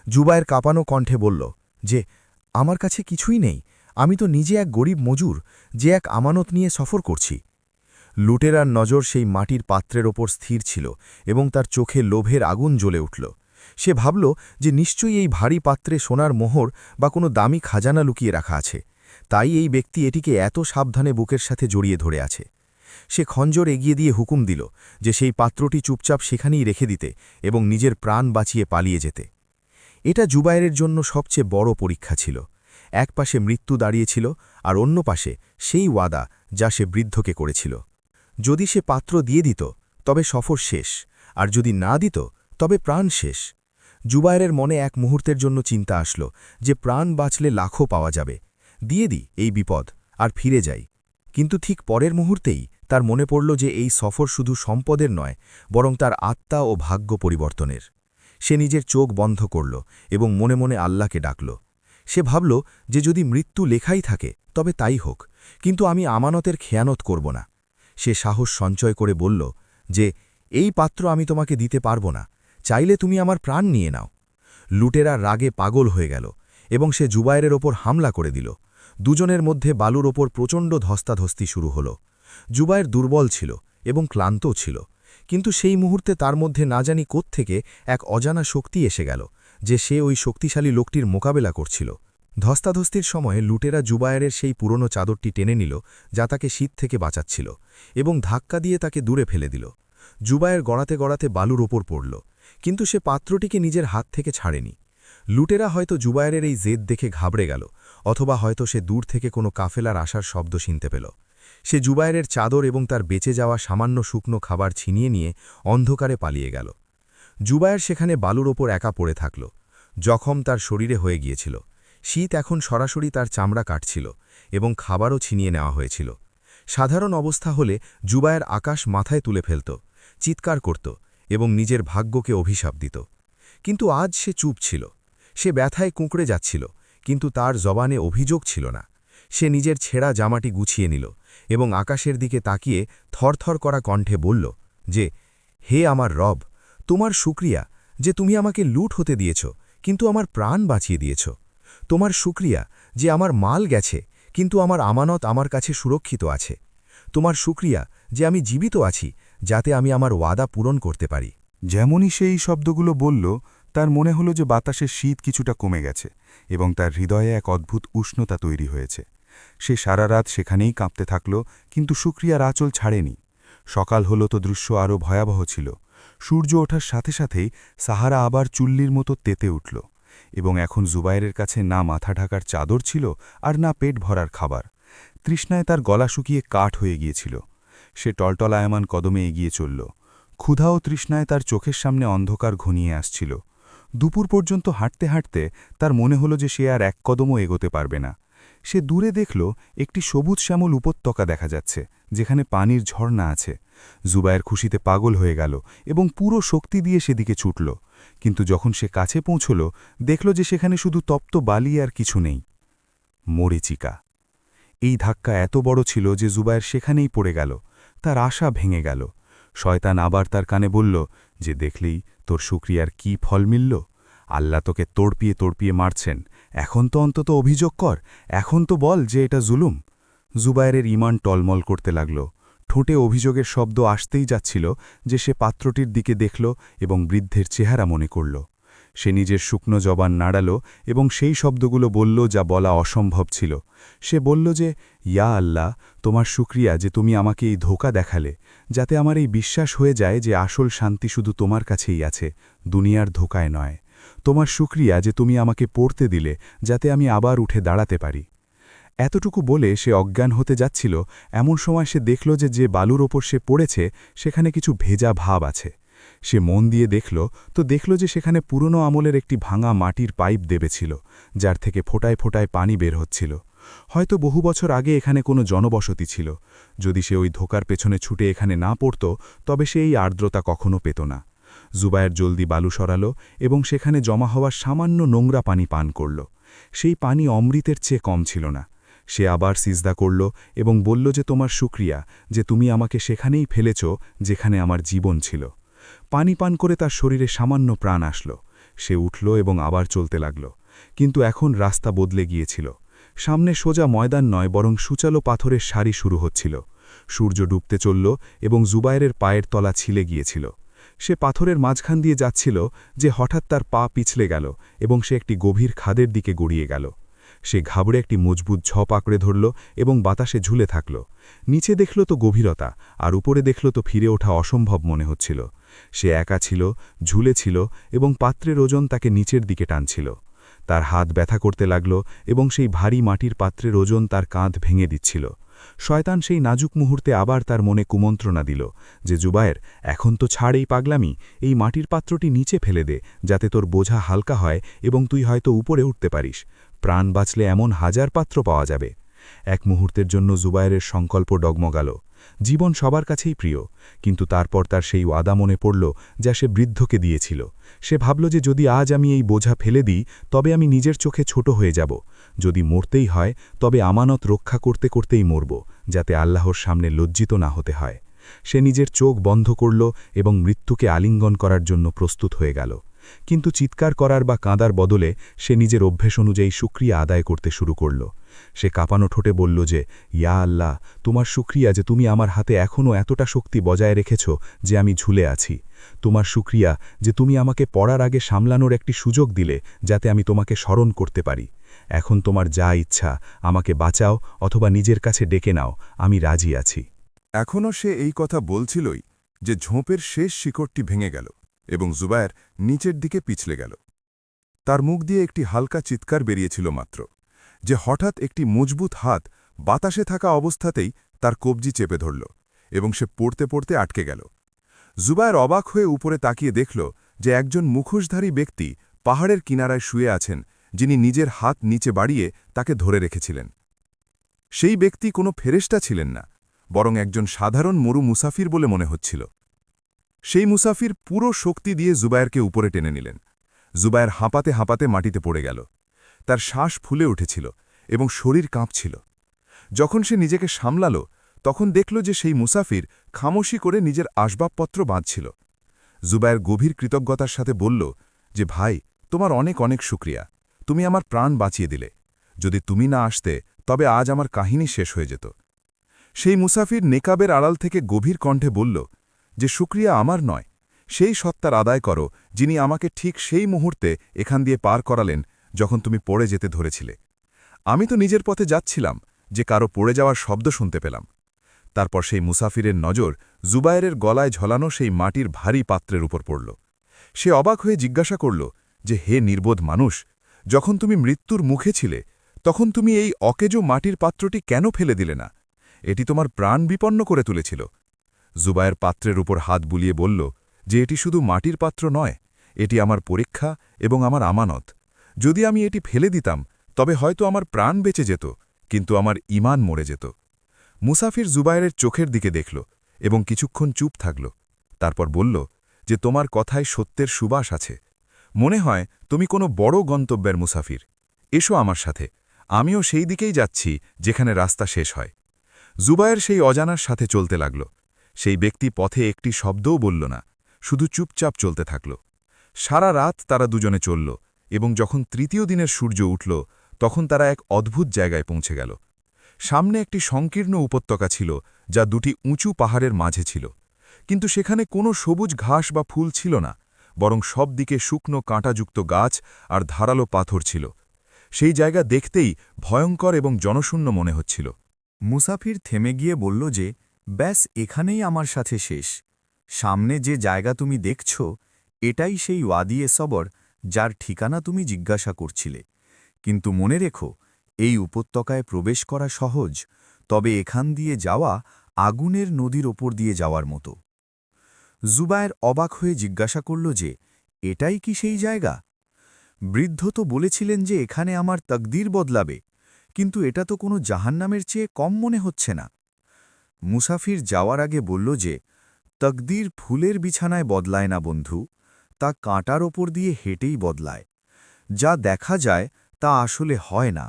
জুবায়ের কাঁপানো কণ্ঠে বলল যে, আমার কাছে কিছুই নেই, আমি তো নিজে এক গরিব মজুর, যে এক আমানত নিয়ে সফর করছি। লুটেরার নজর সেই মাটির পাত্রের ওপর স্থির ছিল এবং তার চোখে লোভের আগুন জ্বলে উঠল। সে ভাবল যে নিশ্চয়ই এই ভারী পাত্রে সোনার মোহর বা কোনো দামি খাজানা লুকিয়ে রাখা আছে, তাই এই ব্যক্তি এটিকে এত সাবধানে বুকের সাথে জড়িয়ে ধরে আছে। সে খঞ্জর এগিয়ে দিয়ে হুকুম দিল যে সেই পাত্রটি চুপচাপ সেখানেই রেখে দিতে এবং নিজের প্রাণ বাঁচিয়ে পালিয়ে যেতে। এটা জুবায়েরের জন্য সবচেয়ে বড় পরীক্ষা ছিল। এক পাশে মৃত্যু দাঁড়িয়েছিল আর অন্য পাশে সেই ওয়াদা যা সে বৃদ্ধকে করেছিল। যদি সে পাত্র দিয়ে দিত তবে সফর শেষ, আর যদি না দিত তবে প্রাণ শেষ। জুবায়েরের মনে এক মুহূর্তের জন্য চিন্তা আসলো যে প্রাণ বাঁচলে লাখও পাওয়া যাবে, দিয়ে দিই এই বিপদ আর ফিরে যাই। কিন্তু ঠিক পরের মুহূর্তেই তার মনে পড়ল যে এই সফর শুধু সম্পদের নয়, বরং তার আত্মা ও ভাগ্য পরিবর্তনের। সে নিজের চোখ বন্ধ করল এবং মনে মনে আল্লাহকে ডাকল। সে ভাবল যে যদি মৃত্যু লেখাই থাকে তবে তাই হোক, কিন্তু আমি আমানতের খেয়ানত করব না। সে সাহস সঞ্চয় করে বলল যে, এই পাত্র আমি তোমাকে দিতে পারব না, চাইলে তুমি আমার প্রাণ নিয়ে নাও। লুটেরা রাগে পাগল হয়ে গেল এবং সে জুবায়েরের ওপর হামলা করে দিল। দুজনের মধ্যে বালুর ওপর প্রচণ্ড ধস্তাধস্তি শুরু হল। জুবায়ের দুর্বল ছিল এবং ক্লান্তও ছিল, কিন্তু সেই মুহূর্তে তার মধ্যে না জানি কোত্থেকে এক অজানা শক্তি এসে গেল, যে সে ওই শক্তিশালী লোকটির মোকাবেলা করছিল। ধস্তাধস্তির সময়ে লুটেরা জুবায়েরের সেই পুরনো চাদরটি টেনে নিল, যা তাকে শীত থেকে বাঁচাচ্ছিল, এবং ধাক্কা দিয়ে তাকে দূরে ফেলে দিল। জুবায়ের গড়াতে গড়াতে বালুর ওপর পড়ল, কিন্তু সে পাত্রটিকে নিজের হাত থেকে ছাড়েনি। লুটেরা হয়তো জুবায়েরের এই জেদ দেখে ঘাবড়ে গেল, অথবা হয়তো সে দূর থেকে কোনো কাফেলার আসার শব্দ শুনতে পেল। সে জুবায়েরের চাদর এবং তার বেঁচে যাওয়া সামান্য শুকনো খাবার ছিনিয়ে নিয়ে অন্ধকারে পালিয়ে গেল। জুবায়ের সেখানে বালুর ওপর একা পড়ে থাকল। জখম তার শরীরে হয়ে গিয়েছিল, শীত এখন সরাসরি তার চামড়া কাটছিল এবং খাবারও ছিনিয়ে নেওয়া হয়েছিল। সাধারণ অবস্থা হলে জুবায়ের আকাশ মাথায় তুলে ফেলত, চিৎকার করত এবং নিজের ভাগ্যকে অভিশাপ দিত। কিন্তু আজ সে চুপ ছিল। সে ব্যথায় কুঁকড়ে যাচ্ছিল, কিন্তু তার জবানে অভিযোগ ছিল না। সে নিজের ছেঁড়া জামাটি গুছিয়ে নিল এবং আকাশের দিকে তাকিয়ে থরথর করা কণ্ঠে বলল যে, হে আমার রব, তোমার শুকরিয়া যে তুমি আমাকে লুট হতে দিয়েছ, কিন্তু আমার প্রাণ বাঁচিয়ে দিয়েছ। তোমার শুকরিয়া যে আমার মাল গেছে, কিন্তু আমার আমানত আমার কাছে সুরক্ষিত আছে। তোমার শুকরিয়া যে আমি জীবিত আছি, যাতে আমি আমার ওয়াদা পূরণ করতে পারি। যেমনই সে এই শব্দগুলো বলল, তার মনে হলো যে বাতাসের শীত কিছুটা কমে গেছে এবং তার হৃদয়ে এক অদ্ভুত উষ্ণতা তৈরি হয়েছে। সে সারা রাত সেখানেই কাঁপতে থাকল, কিন্তু শুকরিয়ার আঁচল ছাড়েনি। সকাল হলো তো দৃশ্য আরও ভয়াবহ ছিল। সূর্য ওঠার সাথে সাথেই সাহারা আবার চুল্লির মতো তেতে উঠল, এবং এখন জুবায়েরের কাছে না মাথা ঢাকার চাদর ছিল আর না পেট ভরার খাবার। তৃষ্ণায় তার গলা শুকিয়ে কাঠ হয়ে গিয়েছিল। সে টলটলায়মান কদমে এগিয়ে চলল। ক্ষুধা ও তৃষ্ণায় তার চোখের সামনে অন্ধকার ঘনিয়ে আসছিল। দুপুর পর্যন্ত হাঁটতে হাঁটতে তার মনে হলো যে সে আর এক কদমও এগোতে পারবে না। সে দূরে দেখল একটি সবুজ শ্যামল উপত্যকা দেখা যাচ্ছে, যেখানে পানির ঝর্ণা আছে। জুবায়ের খুশিতে পাগল হয়ে গেল এবং পুরো শক্তি দিয়ে সেদিকে ছুটল, কিন্তু যখন সে কাছে পৌঁছল, দেখল যে সেখানে শুধু তপ্ত বালি আর কিছু নেই, মরীচিকা। এই ধাক্কা এত বড় ছিল যে জুবায়ের সেখানেই পড়ে গেল। তার আশা ভেঙে গেল। শয়তান আবার তার কানে বলল যে, দেখলেই তোর শুকরিয়ার কি ফল মিলল? আল্লাহ তোকে তড়পিয়ে তড়পিয়ে মারছেন। এখন তো অন্তত অভিযোগ কর, এখন তো বল যে এটা জুলুম। জুবায়েরের ঈমান টলমল করতে লাগল। ঠোঁটে অভিযোগের শব্দ আসতেই যাচ্ছিল যে সে পাত্রটির দিকে দেখল এবং বৃদ্ধের চেহারা মনে করল। সে নিজের শুকনো জবান নাড়াল এবং সেই শব্দগুলো বলল যা বলা অসম্ভব ছিল। সে বলল যে, ইয়া আল্লাহ, তোমার শুকরিয়া যে তুমি আমাকে এই ধোঁকা দেখালে, যাতে আমার এই বিশ্বাস হয়ে যায় যে আসল শান্তি শুধু তোমার কাছেই আছে, দুনিয়ার ধোঁকায় নয়। তোমার শুকরিয়া যে তুমি আমাকে পড়তে দিলে, যাতে আমি আবার উঠে দাঁড়াতে পারি। এতটুকু বলে সে অজ্ঞান হতে যাচ্ছিল, এমন সময় সে দেখল যে যে বালুর ওপর সে পড়েছে সেখানে কিছু ভেজা ভাব আছে। সে মন দিয়ে দেখল যে সেখানে পুরনো আমলের একটি ভাঙা মাটির পাইপ দেবে ছিল, যার থেকে ফোটায় ফোটায় পানি বের হচ্ছিল। হয়তো বহু বছর আগে এখানে কোনো জনবসতি ছিল। যদি সে ওই ধোকার পেছনে ছুটে এখানে না পড়ত, তবে সে এই আর্দ্রতা কখনো পেত না। জুবায়ের জলদি বালু সরাল এবং সেখানে জমা হওয়া সামান্য নোংরা পানি পান করল। সেই পানি অমৃতের চেয়ে কম ছিল না। সে আবার সিজদা করল এবং বলল যে তোমার শুকরিয়া যে তুমি আমাকে সেখানেই ফেলেছ যেখানে আমার জীবন ছিল। পানি পান করে তার শরীরে সামান্য প্রাণ আসল। সে উঠল এবং আবার চলতে লাগল। কিন্তু এখন রাস্তা বদলে গিয়েছিল। সামনে সোজা ময়দান নয়, বরং সুচালো পাথরের সারি শুরু হচ্ছিল। সূর্য ডুবতে চলল এবং জুবায়েরের পায়ের তলা ছিলে গিয়েছিল। সে পাথরের মাঝখান দিয়ে যাচ্ছিল যে হঠাৎ তার পা পিছলে গেল এবং সে একটি গভীর খাদের দিকে গড়িয়ে গেল। সে ঘাবড়ে একটি মজবুত ঝপ আঁকড়ে ধরল এবং বাতাসে ঝুলে থাকল। নিচে দেখল তো গভীরতা, আর উপরে দেখল তো ফিরে ওঠা অসম্ভব মনে হচ্ছিল। সে একা ছিল, ঝুলে ছিল এবং পাত্রের ওজন তাকে নিচের দিকে টানছিল। তার হাত ব্যথা করতে লাগল এবং সেই ভারী মাটির পাত্রের ওজন তার কাঁধ ভেঙে দিচ্ছিল। শয়তান সেই নাজুক মুহূর্তে আবার তার মনে কুমন্ত্রণা দিল যে, জুবায়ের, এখন তো ছাড় এই পাগলামি, এই মাটির পাত্রটি নিচে ফেলে দে, যাতে তোর বোঝা হালকা হয় এবং তুই হয়তো উপরে উঠতে পারিস। প্রাণ বাঁচলে এমন হাজার পাত্র পাওয়া যাবে। এক মুহূর্তের জন্য জুবায়েরের সংকল্প ডগমগাল। জীবন সবার কাছেই প্রিয়, কিন্তু তারপর তার সেই ওয়াদা মনে পড়ল যা সে বৃদ্ধকে দিয়েছিল। সে ভাবল যে যদি আজ আমি এই বোঝা ফেলে দিই, তবে আমি নিজের চোখে ছোট হয়ে যাব। যদি মরতেই হয়, তবে আমানত রক্ষা করতে করতেই মরব, যাতে আল্লাহর সামনে লজ্জিত না হতে হয়। সে নিজের চোখ বন্ধ করল এবং মৃত্যুকে আলিঙ্গন করার জন্য প্রস্তুত হয়ে গেল। কিন্তু চিৎকার করার বা কাঁদার বদলে সে নিজের অভ্যেস অনুযায়ী শুকরিয়া আদায় করতে শুরু করল। সে কাঁপানো ঠোঁটে বলল যে, ইয়া আল্লাহ, তোমার শুকরিয়া যে তুমি আমার হাতে এখনও এতটা শক্তি বজায় রেখেছ যে আমি ঝুলে আছি। তোমার শুকরিয়া যে তুমি আমাকে পড়ার আগে সামলানোর একটি সুযোগ দিলে, যাতে আমি তোমাকে স্মরণ করতে পারি। এখন তোমার যা ইচ্ছা, আমাকে বাঁচাও অথবা নিজের কাছে ডেকে নাও, আমি রাজি আছি। এখনও সে এই কথা বলছিলই যে ঝোপের শেষ শিকড়টি ভেঙে গেল এবং জুবায়ের নিচের দিকে পিছলে গেল। তার মুখ দিয়ে একটি হালকা চিৎকার বেরিয়েছিল মাত্র, যে হঠাৎ একটি মজবুত হাত বাতাসে থাকা অবস্থাতেই তার কবজি চেপে ধরল এবং সে পড়তে পড়তে আটকে গেল। জুবায়ের অবাক হয়ে উপরে তাকিয়ে দেখল যে একজন মুখোশধারী ব্যক্তি পাহাড়ের কিনারায় শুয়ে আছেন, যিনি নিজের হাত নিচে বাড়িয়ে তাকে ধরে রেখেছিলেন। সেই ব্যক্তি কোনো ফেরেশতা ছিলেন না, বরং একজন সাধারণ মরু মুসাফির বলে মনে হচ্ছিল। সেই মুসাফির পুরো শক্তি দিয়ে জুবায়েরকে উপরে টেনে নিলেন। জুবায়ের হাঁপাতে হাঁপাতে মাটিতে পড়ে গেল। তার শ্বাস ফুলে উঠেছিল এবং শরীর কাঁপছিল। যখন সে নিজেকে সামলাল, তখন দেখল যে সেই মুসাফির খামোশি করে নিজের আসবাবপত্র বাঁধছিল। জুবায়ের গভীর কৃতজ্ঞতার সাথে বলল যে, ভাই, তোমার অনেক অনেক শুকরিয়া, তুমি আমার প্রাণ বাঁচিয়ে দিলে। যদি তুমি না আসতে, তবে আজ আমার কাহিনী শেষ হয়ে যেত। সেই মুসাফির নেকাবের আড়াল থেকে গভীর কণ্ঠে বলল যে, শুকরিয়া আমার নয়, সেই সত্তার আদায় করো যিনি আমাকে ঠিক সেই মুহূর্তে এখান দিয়ে পার করালেন যখন তুমি পড়ে যেতে ধরেছিলে। আমি তো নিজের পথে যাচ্ছিলাম যে কারো পড়ে যাওয়ার শব্দ শুনতে পেলাম। তারপর সেই মুসাফিরের নজর জুবায়েরের গলায় ঝলানো সেই মাটির ভারী পাত্রের উপর পড়ল। সে অবাক হয়ে জিজ্ঞাসা করল যে, হে নির্বোধ মানুষ, যখন তুমি মৃত্যুর মুখে ছিলে, তখন তুমি এই অকেজো মাটির পাত্রটি কেন ফেলে দিলে না? এটি তোমার প্রাণ বিপন্ন করে তুলেছিল। জুবায়ের পাত্রের উপর হাত বুলিয়ে বলল যে, এটি শুধু মাটির পাত্র নয়, এটি আমার পরীক্ষা এবং আমার আমানত। যদি আমি এটি ফেলে দিতাম, তবে হয়তো আমার প্রাণ বেঁচে যেত, কিন্তু আমার ঈমান মরে যেত। মুসাফির জুবায়েরের চোখের দিকে দেখল এবং কিছুক্ষণ চুপ থাকল। তারপর বলল যে, তোমার কথায় সত্যের সুবাস আছে। মনে হয় তুমি কোনো বড় গন্তব্যের মুসাফির। এসো আমার সাথে, আমিও সেই দিকেই যাচ্ছি যেখানে রাস্তা শেষ হয়। জুবায়ের সেই অজানার সাথে চলতে লাগল। সেই ব্যক্তি পথে একটি শব্দও বলল না, শুধু চুপচাপ চলতে থাকল। সারা রাত তারা দুজনে চলল এবং যখন তৃতীয় দিনের সূর্য উঠল, তখন তারা এক অদ্ভুত জায়গায় পৌঁছে গেল। সামনে একটি সংকীর্ণ উপত্যকা ছিল, যা দুটি উঁচু পাহাড়ের মাঝে ছিল। কিন্তু সেখানে কোনো সবুজ ঘাস বা ফুল ছিল না, বরং সব দিকে শুকনো কাঁটাযুক্ত গাছ আর ধারালো পাথর ছিল। সেই জায়গা দেখতেই ভয়ঙ্কর এবং জনশূন্য মনে হচ্ছিল। মুসাফির থেমে গিয়ে বলল যে, ব্যাস এখানেই আমার সাথে শেষ। সামনে যে জায়গা তুমি দেখছ, এটাই সেই ওয়াদিয়ে সবর, যার ঠিকানা তুমি জিজ্ঞাসা করছিলে। কিন্তু মনে রেখো, এই উপত্যকায় প্রবেশ করা সহজ, তবে এখান দিয়ে যাওয়া আগুনের নদীর ওপর দিয়ে যাওয়ার মতো। জুবায়ের অবাক হয়ে জিজ্ঞাসা করল যে, এটাই কি সেই জায়গা? বৃদ্ধ তো বলেছিলেন যে এখানে আমার তকদির বদলাবে, কিন্তু এটা তো কোনো জাহান্নামের চেয়ে কম মনে হচ্ছে না। মুসাফির যাওয়ার আগে বলল যে, তকদির ফুলের বিছানায় বদলায় না বন্ধু, তা কাঁটার ওপর দিয়ে হেঁটেই বদলায়। যা দেখা যায় তা আসলে হয় না,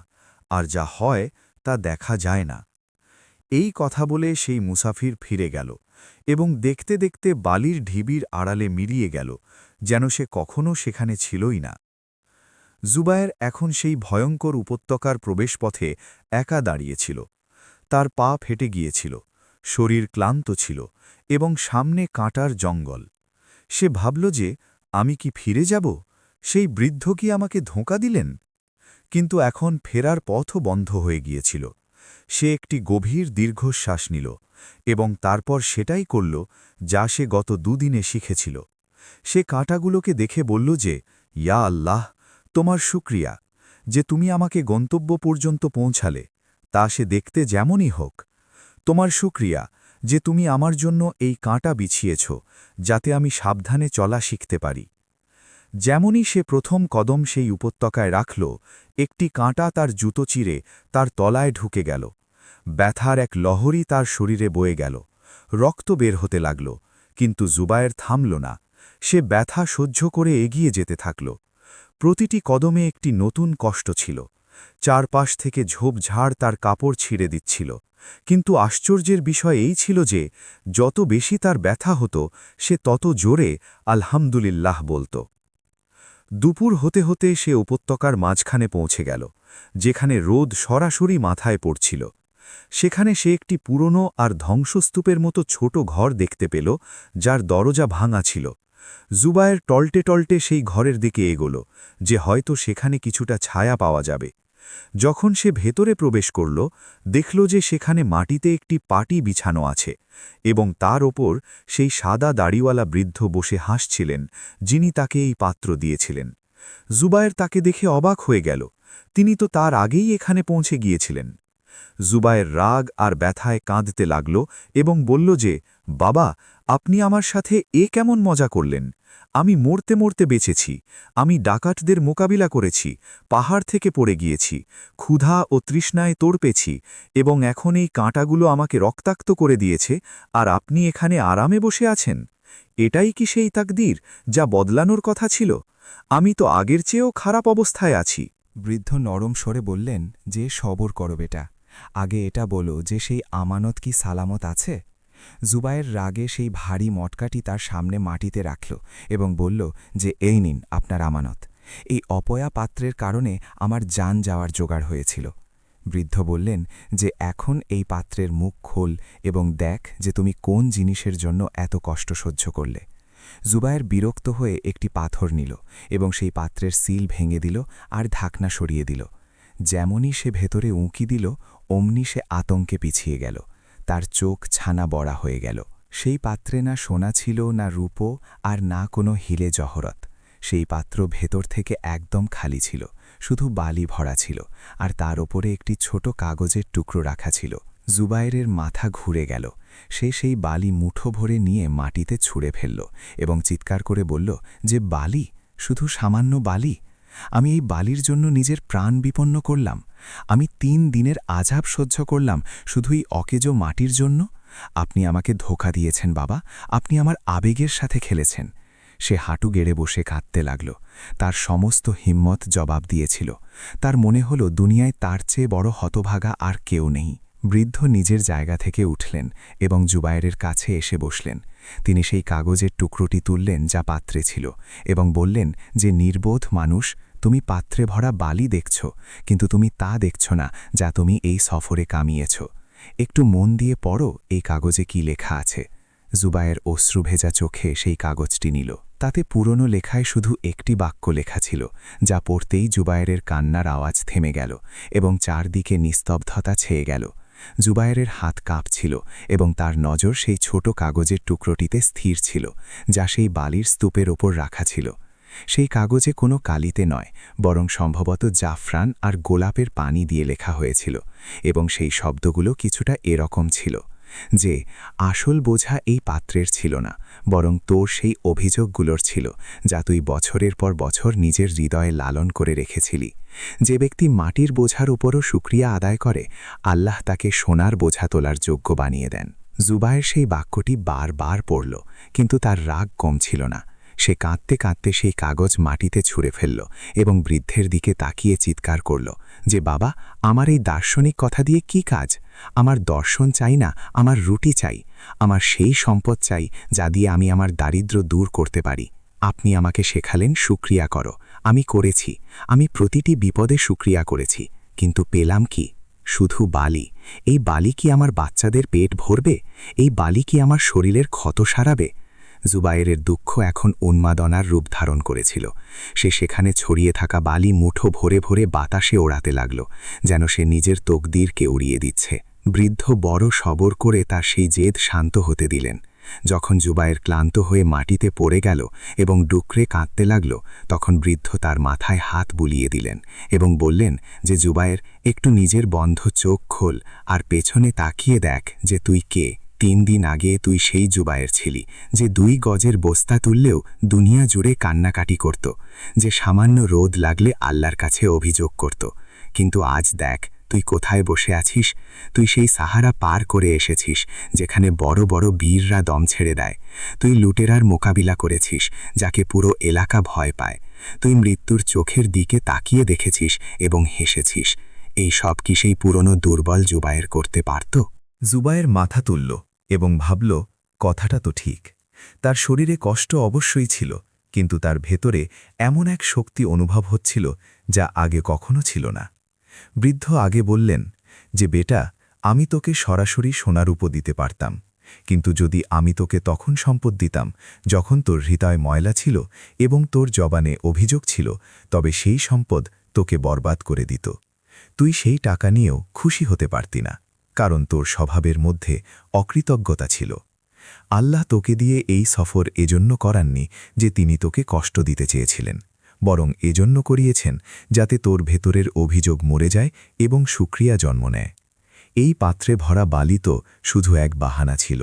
আর যা হয় তা দেখা যায় না। এই কথা বলে সেই মুসাফির ফিরে গেল এবং দেখতে দেখতে বালির ঢিবির আড়ালে মিলিয়ে গেল, যেন সে কখনো সেখানে ছিলই না। জুবায়ের এখন সেই ভয়ঙ্কর উপত্যকার প্রবেশপথে একা দাঁড়িয়েছিল। তার পা ফেটে গিয়েছিল, শরীর ক্লান্ত ছিল এবং সামনে কাঁটার জঙ্গল। সে ভাবল যে, আমি কি ফিরে যাব? সেই বৃদ্ধ কি আমাকে ধোঁকা দিলেন? কিন্তু এখন ফেরার পথও বন্ধ হয়ে গিয়েছিল। সে একটি গভীর দীর্ঘশ্বাস নিল এবং তারপর সেটাই করল যা সে গত দুদিনে শিখেছিল। সে কাঁটাগুলোকে দেখে বলল যে, ইয়া আল্লাহ, তোমার শুকরিয়া যে তুমি আমাকে গন্তব্য পর্যন্ত পৌঁছালে, তা সে দেখতে যেমনই হোক। তোমার শুকরিয়া যে তুমি আমার জন্য এই কাঁটা বিছিয়েছ, যাতে আমি সাবধানে চলা শিখতে পারি। যেমনই সে প্রথম কদম সেই উপত্যকায় রাখল, একটি কাঁটা তার জুতো চিরে তার তলায় ঢুকে গেল। ব্যথার এক লহরী তার শরীরে বয়ে গেল, রক্ত বের হতে লাগল, কিন্তু জুবায়ের থামল না। সে ব্যথা সহ্য করে এগিয়ে যেতে থাকল। প্রতিটি কদমে একটি নতুন কষ্ট ছিল। চারপাশ থেকে ঝোপঝাড় তার কাপড় ছিঁড়ে দিচ্ছিল, কিন্তু আশ্চর্যের বিষয় এই ছিল যে যত বেশি তার ব্যথা হতো, সে তত জোরে আলহামদুলিল্লাহ বলত। দুপুর হতে হতে সে উপত্যকার মাঝখানে পৌঁছে গেল, যেখানে রোদ সরাসরি মাথায় পড়ছিল। সেখানে সে একটি পুরনো আর ধ্বংসস্তূপের মতো ছোট ঘর দেখতে পেল, যার দরজা ভাঙা ছিল। জুবায়ের টলটে টলটে সেই ঘরের দিকে এগোল, যে হয়তো সেখানে কিছুটা ছায়া পাওয়া যাবে। যখন সে ভেতরে প্রবেশ করল, দেখল যে সেখানে মাটিতে একটি পাটি বিছানো আছে এবং তার ওপর সেই সাদা দাড়িওয়ালা বৃদ্ধ বসে হাসছিলেন, যিনি তাকে এই পাত্র দিয়েছিলেন। জুবায়ের তাকে দেখে অবাক হয়ে গেল। তিনি তো তার আগেই এখানে পৌঁছে গিয়েছিলেন। জুবায়ের রাগ আর ব্যথায় কাঁদতে লাগল এবং বলল যে, বাবা, আপনি আমার সাথে কেমন মজা করলেন? আমি মরতে মরতে বেঁচেছি, আমি ডাকাতদের মোকাবিলা করেছি, পাহাড় থেকে পড়ে গিয়েছি, ক্ষুধা ও তৃষ্ণায় তোড়পেছি, এবং এখন এই কাঁটাগুলো আমাকে রক্তাক্ত করে দিয়েছে, আর আপনি এখানে আরামে বসে আছেন? এটাই কি সেই তাকদীর যা বদলানোর কথা ছিল? আমি তো আগের চেয়েও খারাপ অবস্থায় আছি। বৃদ্ধ নরম স্বরে বললেন যে, সবর করো বেটা, আগে এটা বলো যে সেই আমানত কি সালামত আছে? জুবায়ের রাগে সেই ভারী মটকাটি তার সামনে মাটিতে রাখল এবং বলল যে, এই নিন আপনার আমানত। এই অপয়া পাত্রের কারণে আমার জান যাওয়ার জোগাড় হয়েছিল। বৃদ্ধ বললেন যে, এখন এই পাত্রের মুখ খোল এবং দেখ যে তুমি কোন জিনিসের জন্য এত কষ্ট সহ্য করলে। জুবায়ের বিরক্ত হয়ে একটি পাথর নিল এবং সেই পাত্রের সিল ভেঙে দিল আর ঢাকনা সরিয়ে দিল। যেমনই সে ভেতরে উঁকি দিল, অমনি সে আতঙ্কে পিছিয়ে গেল। তার চোখ ছানা বড়া হয়ে গেল। সেই পাত্রে না সোনা ছিল, না রূপো, আর না কোনো হিলে জহরত। সেই পাত্র ভেতর থেকে একদম খালি ছিল, শুধু বালি ভরা ছিল, আর তার ওপরে একটি ছোট কাগজের টুকরো রাখা ছিল। জুবায়েরের মাথা ঘুরে গেল। সে সেই বালি মুঠো ভরে নিয়ে মাটিতে ছুঁড়ে ফেলল এবং চিৎকার করে বলল যে, বালি, শুধু সামান্য বালি? আমি এই বালির জন্য নিজের প্রাণ বিপন্ন করলাম। আমি 3 দিনের আযাব সহ্য করলাম শুধু এই অকেজো মাটির জন্য। আপনি আমাকে ধোঁকা দিয়েছেন বাবা, আপনি আমার আবেগের সাথে খেলেছেন। সে হাঁটু গেড়ে বসে কাঁদতে লাগল। তার সমস্ত হিম্মত জবাব দিয়েছিল। তার মনে হল দুনিয়ায় তার চেয়ে বড় হতভাগা আর কেউ নেই। বৃদ্ধ নিজের জায়গা থেকে উঠলেন এবং জুবায়েরের কাছে এসে বসলেন। তিনি সেই কাগজের টুকরোটি তুললেন যা পাত্রে ছিল এবং বললেন যে, নির্বোধ মানুষ, তুমি পাত্রে ভরা বালি দেখছ, কিন্তু তুমি তা দেখছ না যা তুমি এই সফরে কামিয়েছ। একটু মন দিয়ে পড়ো এই কাগজে কি লেখা আছে। জুবায়ের অশ্রুভেজা চোখে সেই কাগজটি নিল। তাতে পুরনো লেখায় শুধু একটি বাক্য লেখা ছিল, যা পড়তেই জুবায়েরের কান্নার আওয়াজ থেমে গেল এবং চারদিকে নিস্তব্ধতা ছেয়ে গেল। জুবায়েরের হাত কাঁপছিল এবং তার নজর সেই ছোট কাগজের টুকরোটিতে স্থির ছিল, যা সেই বালির স্তূপের ওপর রাখা ছিল। সেই কাগজে কোনো কালিতে নয়, বরং সম্ভবত জাফরান আর গোলাপের পানি দিয়ে লেখা হয়েছিল, এবং সেই শব্দগুলো কিছুটা এরকম ছিল যে আসল বোঝা এই পাত্রের ছিল না, বরং তোর সেই অভিযোগগুলোর ছিল, যা তুই বছরের পর বছর নিজের হৃদয়ে লালন করে রেখেছিলি। যে ব্যক্তি মাটির বোঝার উপরও শুকরিয়া আদায় করে, আল্লাহ তাকে সোনার বোঝা তোলার যোগ্য বানিয়ে দেন। জুবায়ের সেই বাক্যটি বারবার পড়ল, কিন্তু তার রাগ কমছিল না। সে কাঁদতে কাঁদতে সেই কাগজ মাটিতে ছুঁড়ে ফেলল এবং বৃদ্ধের দিকে তাকিয়ে চিৎকার করল যে, বাবা, আমার এই দার্শনিক কথা দিয়ে কি কাজ? আমার দর্শন চাই না, আমার রুটি চাই। আমার সেই সম্পদ চাই যা দিয়ে আমি আমার দারিদ্র্য দূর করতে পারি। আপনি আমাকে শেখালেন শুকরিয়া করো। আমি করেছি। আমি প্রতিটি বিপদে শুকরিয়া করেছি, কিন্তু পেলাম কি? শুধু বালি। এই বালি কি আমার বাচ্চাদের পেট ভরবে? এই বালি কি আমার শরীরের ক্ষত সারাবে? জুবায়েরের দুঃখ এখন উন্মাদনার রূপ ধারণ করেছিল। সে সেখানে ছড়িয়ে থাকা বালি মুঠো ভরে ভরে বাতাসে ওড়াতে লাগল, যেন সে নিজের তকদিরকে উড়িয়ে দিচ্ছে। বৃদ্ধ বড় সবর করে তার সেই জেদ শান্ত হতে দিলেন। যখন জুবায়ের ক্লান্ত হয়ে মাটিতে পড়ে গেল এবং ডুকরে কাঁদতে লাগল, তখন বৃদ্ধ তার মাথায় হাত বুলিয়ে দিলেন এবং বললেন যে, জুবায়ের, একটু নিজের বন্ধ চোখ খোল আর পেছনে তাকিয়ে দেখ যে তুই কে। 3 দিন আগে তুই সেই জুবায়ের ছিলি যে 2 গজের বস্তা তুললেও দুনিয়া জুড়ে কান্নাকাটি করত, যে সামান্য রোদ লাগলে আল্লাহর কাছে অভিযোগ করত। কিন্তু আজ দেখ তুই কোথায় বসে আছিস। তুই সেই সাহারা পার করে এসেছিস, যেখানে বড় বড় বীররা দম ছেড়ে দেয়। তুই লুটেরার মোকাবিলা করেছিস, যাকে পুরো এলাকা ভয় পায়। তুই মৃত্যুর চোখের দিকে তাকিয়ে দেখেছিস এবং হেসেছিস। এই সব কি সেই পুরনো দুর্বল জুবায়ের করতে পারত? জুবায়ের মাথা তুলল এবং ভাবল, কথাটা তো ঠিক। তার শরীরে কষ্ট অবশ্যই ছিল, কিন্তু তার ভেতরে এমন এক শক্তি অনুভব হচ্ছিল যা আগে কখনো ছিল না। বৃদ্ধ আগে বললেন যে, বেটা, আমি তোকে সরাসরি সোনারূপো দিতে পারতাম, কিন্তু যদি আমি তোকে তখন সম্পদ দিতাম যখন তোর হৃদয় ময়লা ছিল এবং তোর জবানে অভিযোগ ছিল, তবে সেই সম্পদ তোকে বরবাদ করে দিত। তুই সেই টাকা নিয়েও খুশি হতে পারতি না, কারণ তোর স্বভাবের মধ্যে অকৃতজ্ঞতা ছিল। আল্লাহ তোকে দিয়ে এই সফর এজন্য করাননি যে তিনি তোকে কষ্ট দিতে চেয়েছিলেন, বরং এজন্য করিয়েছেন যাতে তোর ভেতরের অভিযোগ মরে যায় এবং শুকরিয়া জন্ম নেয়। এই পাত্রে ভরা বালি তো শুধু এক বাহানা ছিল।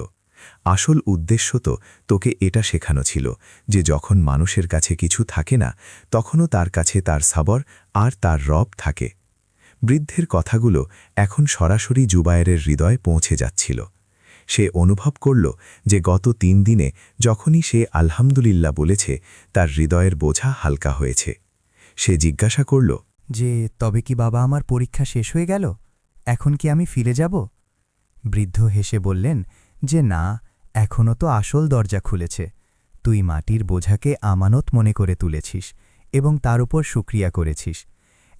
আসল উদ্দেশ্য তো তোকে এটা শেখানো ছিল যে যখন মানুষের কাছে কিছু থাকে না, তখনও তার কাছে তার সবর আর তার রব থাকে। বৃদ্ধের কথাগুলো এখন সরাসরি জুবায়েরের হৃদয়ে পৌঁছে যাচ্ছিল। সে অনুভব করল যে গত 3 দিনে যখনই সে আলহামদুলিল্লাহ বলেছে, তার হৃদয়ের বোঝা হালকা হয়েছে। সে জিজ্ঞাসা করল, যে তবে কি বাবা আমার পরীক্ষা শেষ হয়ে গেল? এখন কি আমি ফিরে যাব? বৃদ্ধ হেসে বললেন যে, না, এখনও তো আসল দরজা খুলেছে। তুই মাটির বোঝাকে আমানত মনে করে তুলেছিস এবং তার উপর শুকরিয়া করেছিস।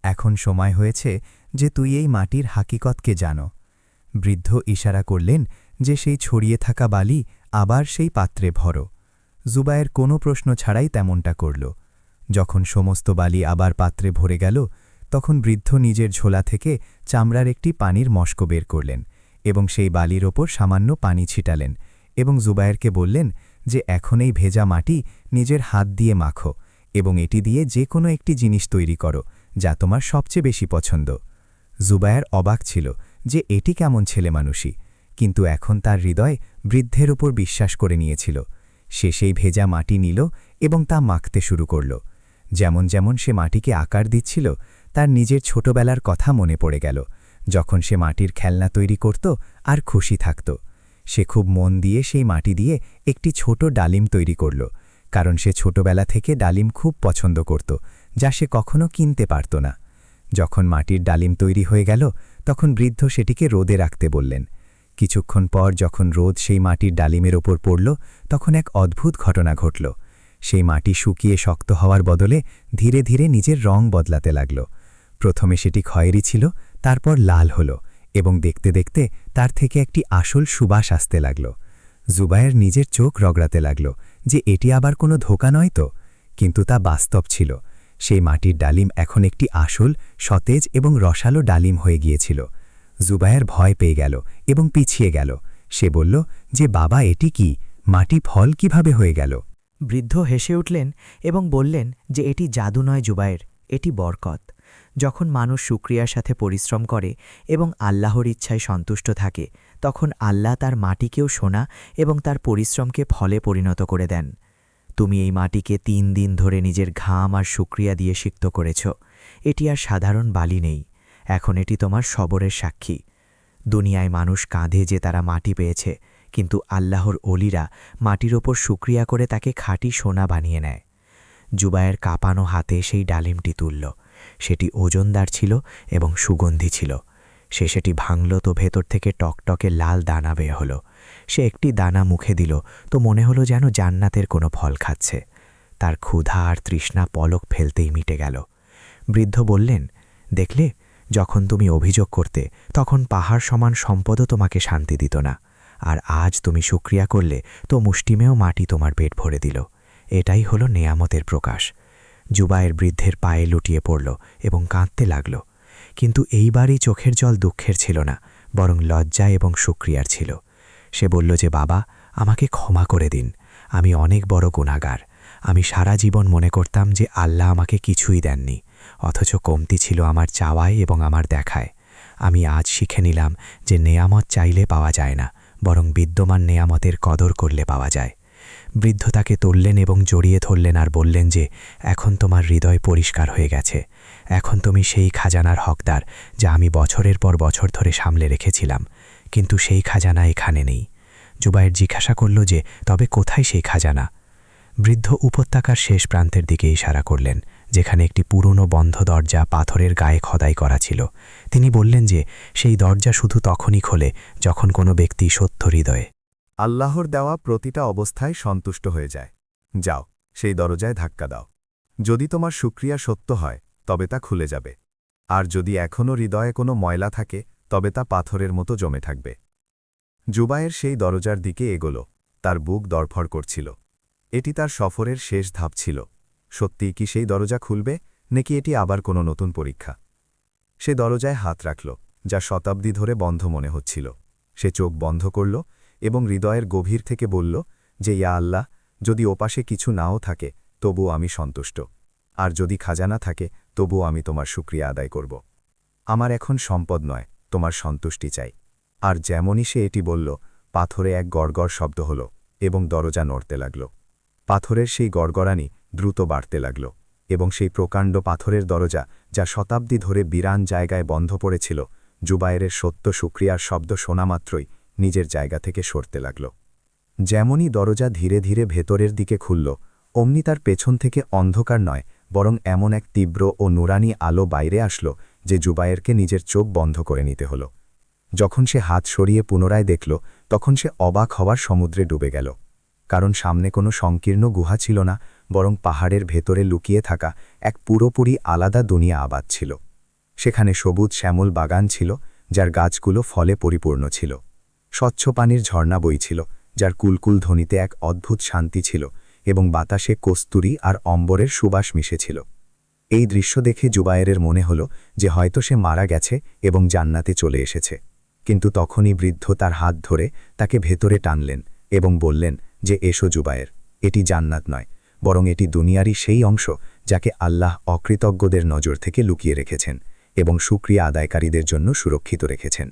এখন সময় হয়েছে যে তুই এই মাটির হাকিকতকে জানো। বৃদ্ধ ইশারা করলেন যে সেই ছড়িয়ে থাকা বালি আবার সেই পাত্রে ভরো। জুবায়ের কোনো প্রশ্ন ছাড়াই তেমনটা করল। যখন সমস্ত বালি আবার পাত্রে ভরে গেল, তখন বৃদ্ধ নিজের ঝোলা থেকে চামড়ার একটি পানির মস্ক বের করলেন এবং সেই বালির ওপর সামান্য পানি ছিটালেন এবং জুবায়েরকে বললেন যে এখন এই ভেজা মাটি নিজের হাত দিয়ে মাখো এবং এটি দিয়ে যে কোনো একটি জিনিস তৈরি করো যা তোমার সবচেয়ে বেশি পছন্দ। জুবায়ের অবাক ছিল যে এটি কেমন ছেলেমানুষি, কিন্তু এখন তার হৃদয় বৃদ্ধের ওপর বিশ্বাস করে নিয়েছিল। সে সেই ভেজা মাটি নিল এবং তা মাখতে শুরু করল। যেমন যেমন সে মাটিকে আকার দিচ্ছিল, তার নিজের ছোটবেলার কথা মনে পড়ে গেল, যখন সে মাটির খেলনা তৈরি করত আর খুশি থাকত। সে খুব মন দিয়ে সেই মাটি দিয়ে একটি ছোট ডালিম তৈরি করল, কারণ সে ছোটবেলা থেকে ডালিম খুব পছন্দ করত, যা সে কখনো কিনতে পারত না। যখন মাটির ডালিম তৈরি হয়ে গেল, তখন বৃদ্ধ সেটিকে রোদে রাখতে বললেন। কিছুক্ষণ পর যখন রোদ সেই মাটির ডালিমের ওপর পড়ল, তখন এক অদ্ভুত ঘটনা ঘটল। সেই মাটি শুকিয়ে শক্ত হওয়ার বদলে ধীরে ধীরে নিজের রং বদলাতে লাগল। প্রথমে সেটি খয়েরি ছিল, তারপর লাল হল এবং দেখতে দেখতে তার থেকে একটি আসল সুবাস আসতে লাগল। জুবায়ের নিজের চোখ রগড়াতে লাগল যে এটি আবার কোনো ধোঁকা নয় তো, কিন্তু তা বাস্তব ছিল। সেই মাটির ডালিম এখন একটি আসল, সতেজ এবং রসালো ডালিম হয়ে গিয়েছিল। জুবায়ের ভয় পেয়ে গেল এবং পিছিয়ে গেল। সে বলল যে বাবা, এটি কি? মাটি ফল কিভাবে হয়ে গেল? বৃদ্ধ হেসে উঠলেন এবং বললেন যে এটি জাদু নয় জুবায়ের, এটি বরকত। যখন মানুষ শুকরিয়ার সাথে পরিশ্রম করে এবং আল্লাহর ইচ্ছায় সন্তুষ্ট থাকে, তখন আল্লাহ তার মাটিকেও সোনা এবং তার পরিশ্রমকে ফলে পরিণত করে দেন। তুমি এই মাটিকে ৩ দিন ধরে নিজের ঘাম আর শুকরিয়া দিয়ে সিক্ত করেছ। এটি আর সাধারণ বালি নেই, এখন এটি তোমার সবরের সাক্ষী। দুনিয়ায় মানুষ কাঁধে যে তারা মাটি পেয়েছে, কিন্তু আল্লাহর অলিরা মাটির ওপর শুকরিয়া করে তাকে খাঁটি সোনা বানিয়ে নেয়। জুবায়ের কাঁপানো হাতে সেই ডালিমটি তুলল। সেটি ওজনদার ছিল এবং সুগন্ধি ছিল। সে সেটি ভাঙল তো ভেতর থেকে টকটকে লাল দানা বের হল। সে একটি দানা মুখে দিল তো মনে হলো যেন জান্নাতের কোনো ফল খাচ্ছে। তার ক্ষুধা আর তৃষ্ণা পলক ফেলতেই মিটে গেল। বৃদ্ধ বললেন, দেখলে, যখন তুমি অভিযোগ করতে তখন পাহাড় সমান সম্পদও তোমাকে শান্তি দিত না, আর আজ তুমি শুকরিয়া করলে তো মুষ্টিমেয় মাটি তোমার পেট ভরে দিল। এটাই হলো নেয়ামতের প্রকাশ। জুবায়ের বৃদ্ধের পায়ে লুটিয়ে পড়ল এবং কাঁদতে লাগল। কিন্তু এইবারই চোখের জল দুঃখের ছিল না, বরং লজ্জা এবং শুকরিয়ার ছিল। সে বলল যে বাবা, আমাকে ক্ষমা করে দিন, আমি অনেক বড় গুনাহগার। আমি সারা জীবন মনে করতাম যে আল্লাহ আমাকে কিছুই দেননি, অথচ কমতি ছিল আমার চাওয়ায় এবং আমার দেখায়। আমি আজ শিখে নিলাম যে নেয়ামত চাইলে পাওয়া যায় না, বরং বিদ্যমান নেয়ামতের কদর করলে পাওয়া যায়। বৃদ্ধ তাকে তুললেন এবং জড়িয়ে ধরলেন আর বললেন যে এখন তোমার হৃদয় পরিষ্কার হয়ে গেছে। এখন তুমি সেই খাজানার হকদার যা আমি বছরের পর বছর ধরে সামলে রেখেছিলাম, কিন্তু সেই খাজানা এখানে নেই। জুবায়ের জিজ্ঞাসা করল যে তবে কোথায় সেই খাজানা? বৃদ্ধ উপত্যকার শেষ প্রান্তের দিকে ইশারা করলেন, যেখানে একটি পুরনো বন্ধ দরজা পাথরের গায়ে খোদাই করা ছিল। তিনি বললেন যে সেই দরজা শুধু তখনই খোলে যখন কোনো ব্যক্তি সত্য হৃদয়ে আল্লাহর দেওয়া প্রতিটা অবস্থায় সন্তুষ্ট হয়ে যায়। যাও, সেই দরজায় ধাক্কা দাও। যদি তোমার শুকরিয়া সত্য হয় তবে তা খুলে যাবে, আর যদি এখনও হৃদয়ে কোনো ময়লা থাকে তবে তা পাথরের মতো জমে থাকবে। জুবায়ের সেই দরজার দিকে এগোল। তার বুক দরফড় করছিল। এটি তার সফরের শেষ ধাপ ছিল। সত্যিই কি সেই দরজা খুলবে, নাকি এটি আবার কোনো নতুন পরীক্ষা? সে দরজায় হাত রাখল, যা শতাব্দী ধরে বন্ধ মনে হচ্ছিল। সে চোখ বন্ধ করল এবং হৃদয়ের গভীর থেকে বলল যে ইয়া আল্লাহ, যদি ওপাশে কিছু নাও থাকে তবুও আমি সন্তুষ্ট, আর যদি খাজানা থাকে তবুও আমি তোমার শুকরিয়া আদায় করব। আমার এখন সম্পদ নয়, তোমার সন্তুষ্টি চাই। আর যেমনই সে এটি বলল, পাথরে এক গড়গড় শব্দ হল এবং দরজা নড়তে লাগল। পাথরের সেই গড়গড়ানি দ্রুত বাড়তে লাগল এবং সেই প্রকাণ্ড পাথরের দরজা, যা শতাব্দী ধরে বিরান জায়গায় বন্ধ পড়েছিল, জুবায়েরের সত্য শুকরিয়ার শব্দ শোনামাত্রই নিজের জায়গা থেকে সরতে লাগল। যেমনই দরজা ধীরে ধীরে ভেতরের দিকে খুলল, অমনি তার পেছন থেকে অন্ধকার নয়, বরং এমন এক তীব্র ও নুরানি আলো বাইরে আসল যে জুবায়েরকে নিজের চোখ বন্ধ করে নিতে হল। যখন সে হাত সরিয়ে পুনরায় দেখল, তখন সে অবাক হওয়ার সমুদ্রে ডুবে গেল। কারণ সামনে কোনো সংকীর্ণ গুহা ছিল না, বরং পাহাড়ের ভেতরে লুকিয়ে থাকা এক পুরোপুরি আলাদা দুনিয়া আবাদ ছিল। সেখানে সবুজ শ্যামল বাগান ছিল, যার গাছগুলো ফলে পরিপূর্ণ ছিল। স্বচ্ছ পানির ঝর্ণা বইছিল, যার কুলকুল ধ্বনিতে এক অদ্ভুত শান্তি ছিল, এবং বাতাসে কস্তুরী আর অম্বরের সুবাস মিশেছিল। এই দৃশ্য দেখে জুবায়েরের মনে হল যে হয়তো সে মারা গেছে এবং জান্নাতে চলে এসেছে। কিন্তু তখনই বৃদ্ধ তার হাত ধরে তাকে ভেতরে টানলেন এবং বললেন যে এসো জুবায়ের, এটি জান্নাত নয়, বরং এটি দুনিয়ারই সেই অংশ যাকে আল্লাহ অকৃতজ্ঞদের নজর থেকে লুকিয়ে রেখেছেন এবং শুকরিয়া আদায়কারীদের জন্য সুরক্ষিত রেখেছেন।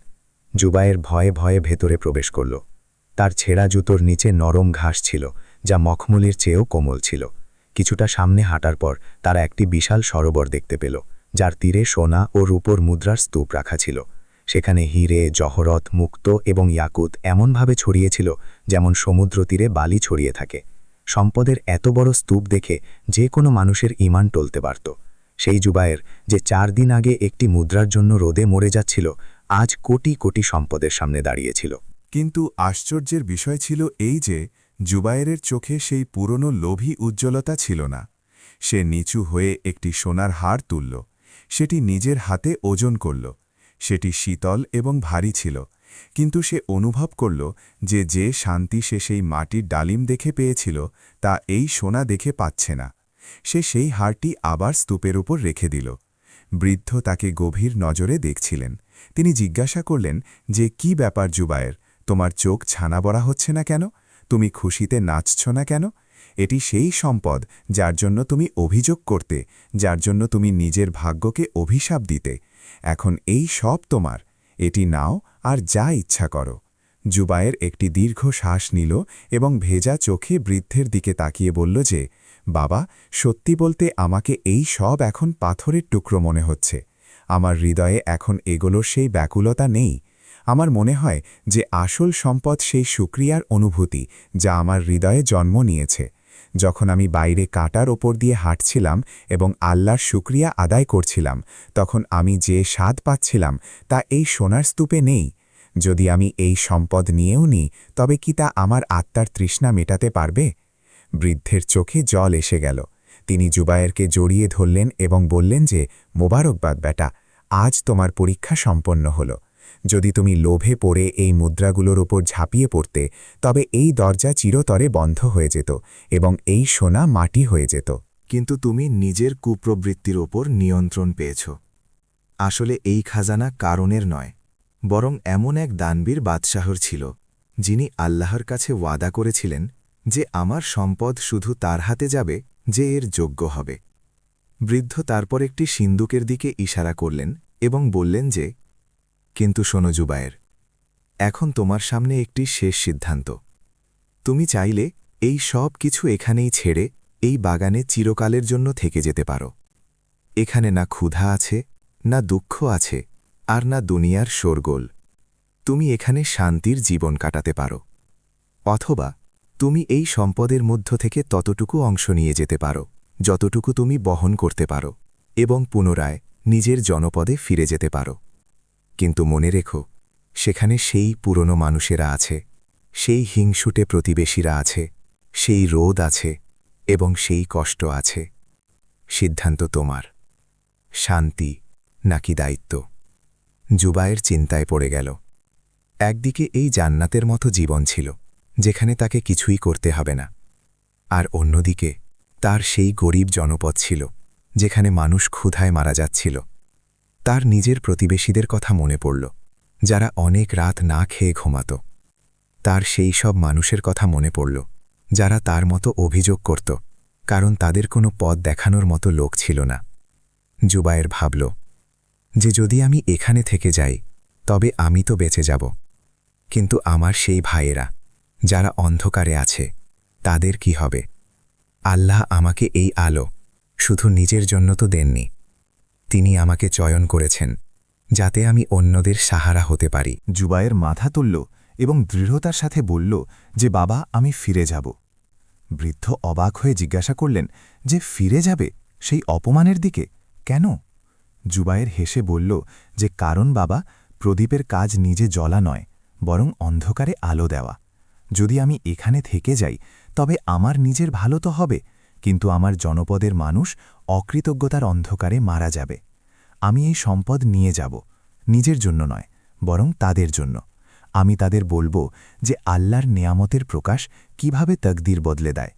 জুবায়ের ভয়ে ভয়ে ভেতরে প্রবেশ করল। তার ছেঁড়া জুতোর নিচে নরম ঘাস ছিল, যা মখমলির চেয়েও কোমল ছিল। কিছুটা সামনে হাঁটার পর তারা একটি বিশাল সরোবর দেখতে পেল, যার তীরে সোনা ও রূপোর মুদ্রার স্তূপ রাখা ছিল। সেখানে হিরে, জহরত, মুক্ত এবং ইয়াকুত এমনভাবে ছড়িয়েছিল যেমন সমুদ্র তীরে বালি ছড়িয়ে থাকে। সম্পদের এত বড় স্তূপ দেখে যে কোনো মানুষের ঈমান টলতে পারত। সেই জুবায়ের, যে 4 দিন আগে একটি মুদ্রার জন্য রোদে মরে যাচ্ছিল, আজ কোটি কোটি সম্পদের সামনে দাঁড়িয়েছিল। কিন্তু আশ্চর্যের বিষয় ছিল এই যে জুবায়েরের চোখে সেই পুরনো লোভী উজ্জ্বলতা ছিল না। সে নিচু হয়ে একটি সোনার হার তুলল। সেটি নিজের হাতে ওজন করল। সেটি শীতল এবং ভারী ছিল কিন্তু সে অনুভব করল যে শান্তি সে সেই মাটির ডালিম দেখে পেয়েছিল তা এই সোনা দেখে পাচ্ছে না। সে সেই হারটি আবার স্তূপের উপর রেখে দিল। বৃদ্ধ তাকে গভীর নজরে দেখছিলেন। তিনি জিজ্ঞাসা করলেন যে, কি ব্যাপার জুবায়ের, তোমার চোখ ছানা বড়া হচ্ছে না কেন? তুমি খুশিতে নাচছ না কেন? এটি সেই সম্পদ যার জন্য তুমি অভিযোগ করতে, যার জন্য তুমি নিজের ভাগ্যকে অভিশাপ দিতে। এখন এই সব তোমার, এটি নাও আর যা ইচ্ছা করো। জুবায়ের একটি দীর্ঘ শ্বাস নিল এবং ভেজা চোখে বৃদ্ধের দিকে তাকিয়ে বলল যে, বাবা, সত্যি বলতে আমাকে এই সব এখন পাথরের টুকরো মনে হচ্ছে। আমার হৃদয়ে এখন এগুলোর সেই ব্যাকুলতা নেই। আমার মনে হয় যে আসল সম্পদ সেই শুকরিয়ার অনুভূতি যা আমার হৃদয়ে জন্ম নিয়েছে। যখন আমি বাইরে কাঁটার ওপর দিয়ে হাঁটছিলাম এবং আল্লাহর শুকরিয়া আদায় করছিলাম, তখন আমি যে স্বাদ পাচ্ছিলাম তা এই সোনার স্তূপে নেই। যদি আমি এই সম্পদ নিয়েও নিই, তবে কি তা আমার আত্মার তৃষ্ণা মেটাতে পারবে? বৃদ্ধের চোখে জল এসে গেল। তিনি জুবায়েরকে জড়িয়ে ধরলেন এবং বললেন যে, মোবারকবাদ বেটা, আজ তোমার পরীক্ষা সম্পন্ন হল। যদি তুমি লোভে পড়ে এই মুদ্রাগুলোর ওপর ঝাঁপিয়ে পড়তে, তবে এই দরজা চিরতরে বন্ধ হয়ে যেত এবং এই সোনা মাটি হয়ে যেত। কিন্তু তুমি নিজের কুপ্রবৃত্তির ওপর নিয়ন্ত্রণ পেয়েছ। আসলে এই খাজানা কারণের নয়, বরং এমন এক দানবীর বাদশাহর ছিল, যিনি আল্লাহর কাছে ওয়াদা করেছিলেন যে আমার সম্পদ শুধু তার হাতে যাবে যে এর যোগ্য হবে। বৃদ্ধ তারপর একটি সিন্দুকের দিকে ইশারা করলেন এবং বললেন যে, কিন্তু শোনো জুবায়ের, এখন তোমার সামনে একটি শেষ সিদ্ধান্ত। তুমি চাইলে এই সব কিছু এখানেই ছেড়ে এই বাগানে চিরকালের জন্য থেকে যেতে পারো। এখানে না ক্ষুধা আছে, না দুঃখ আছে, আর না দুনিয়ার শোরগোল। তুমি এখানে শান্তির জীবন কাটাতে পারো। অথবা তুমি এই সম্পদের মধ্য থেকে ততটুকু অংশ নিয়ে যেতে পারো যতটুকু তুমি বহন করতে পারো এবং পুনরায় নিজের জনপদে ফিরে যেতে পারো। কিন্তু মনে রেখো, সেখানে সেই পুরনো মানুষেরা আছে, সেই হিংসুটে প্রতিবেশীরা আছে, সেই রোদ আছে এবং সেই কষ্ট আছে। সিদ্ধান্ত তোমার, শান্তি নাকি দায়িত্ব। জুবায়ের চিন্তায় পড়ে গেল। একদিকে এই জান্নাতের মতো জীবন ছিল, যেখানে তাকে কিছুই করতে হবে না, আর অন্যদিকে তার সেই গরিব জনপদ ছিল, যেখানে মানুষ ক্ষুধায় মারা যাচ্ছিল। তার নিজের প্রতিবেশীদের কথা মনে পড়ল, যারা অনেক রাত না খেয়ে ঘুমাত। তার সেই সব মানুষের কথা মনে পড়ল, যারা তার মতো অভিযোগ করত, কারণ তাদের কোনো পথ দেখানোর মতো লোক ছিল না। জুবায়ের ভাবল যে যদি আমি এখানে থেকে যাই, তবে আমি তো বেঁচে যাব, কিন্তু আমার সেই ভাইয়েরা যারা অন্ধকারে আছে, তাদের কি হবে? আল্লাহ আমাকে এই আলো শুধু নিজের জন্য তো দেননি, তিনি আমাকে চয়ন করেছেন যাতে আমি অন্যদের সাহারা হতে পারি। জুবায়ের মাথা তুলল এবং দৃঢ়তার সাথে বলল যে, বাবা, আমি ফিরে যাব। বৃদ্ধ অবাক হয়ে জিজ্ঞাসা করলেন যে, ফিরে যাবে সেই অপমানের দিকে? কেন? জুবায়ের হেসে বলল যে, কারণ বাবা, প্রদীপের কাজ নিজে জ্বলা নয়, বরং অন্ধকারে আলো দেওয়া। যদি আমি এখানে থেকে যাই, তবে আমার নিজের ভালো তো হবে, কিন্তু আমার জনপদের মানুষ অকৃতজ্ঞতার অন্ধকারে মারা যাবে। আমি এই সম্পদ নিয়ে যাব, নিজের জন্য নয়, বরং তাদের জন্য। আমি তাদের বলবো যে আল্লাহর নেয়ামতের প্রকাশ কিভাবে তকদির বদলে দেয়।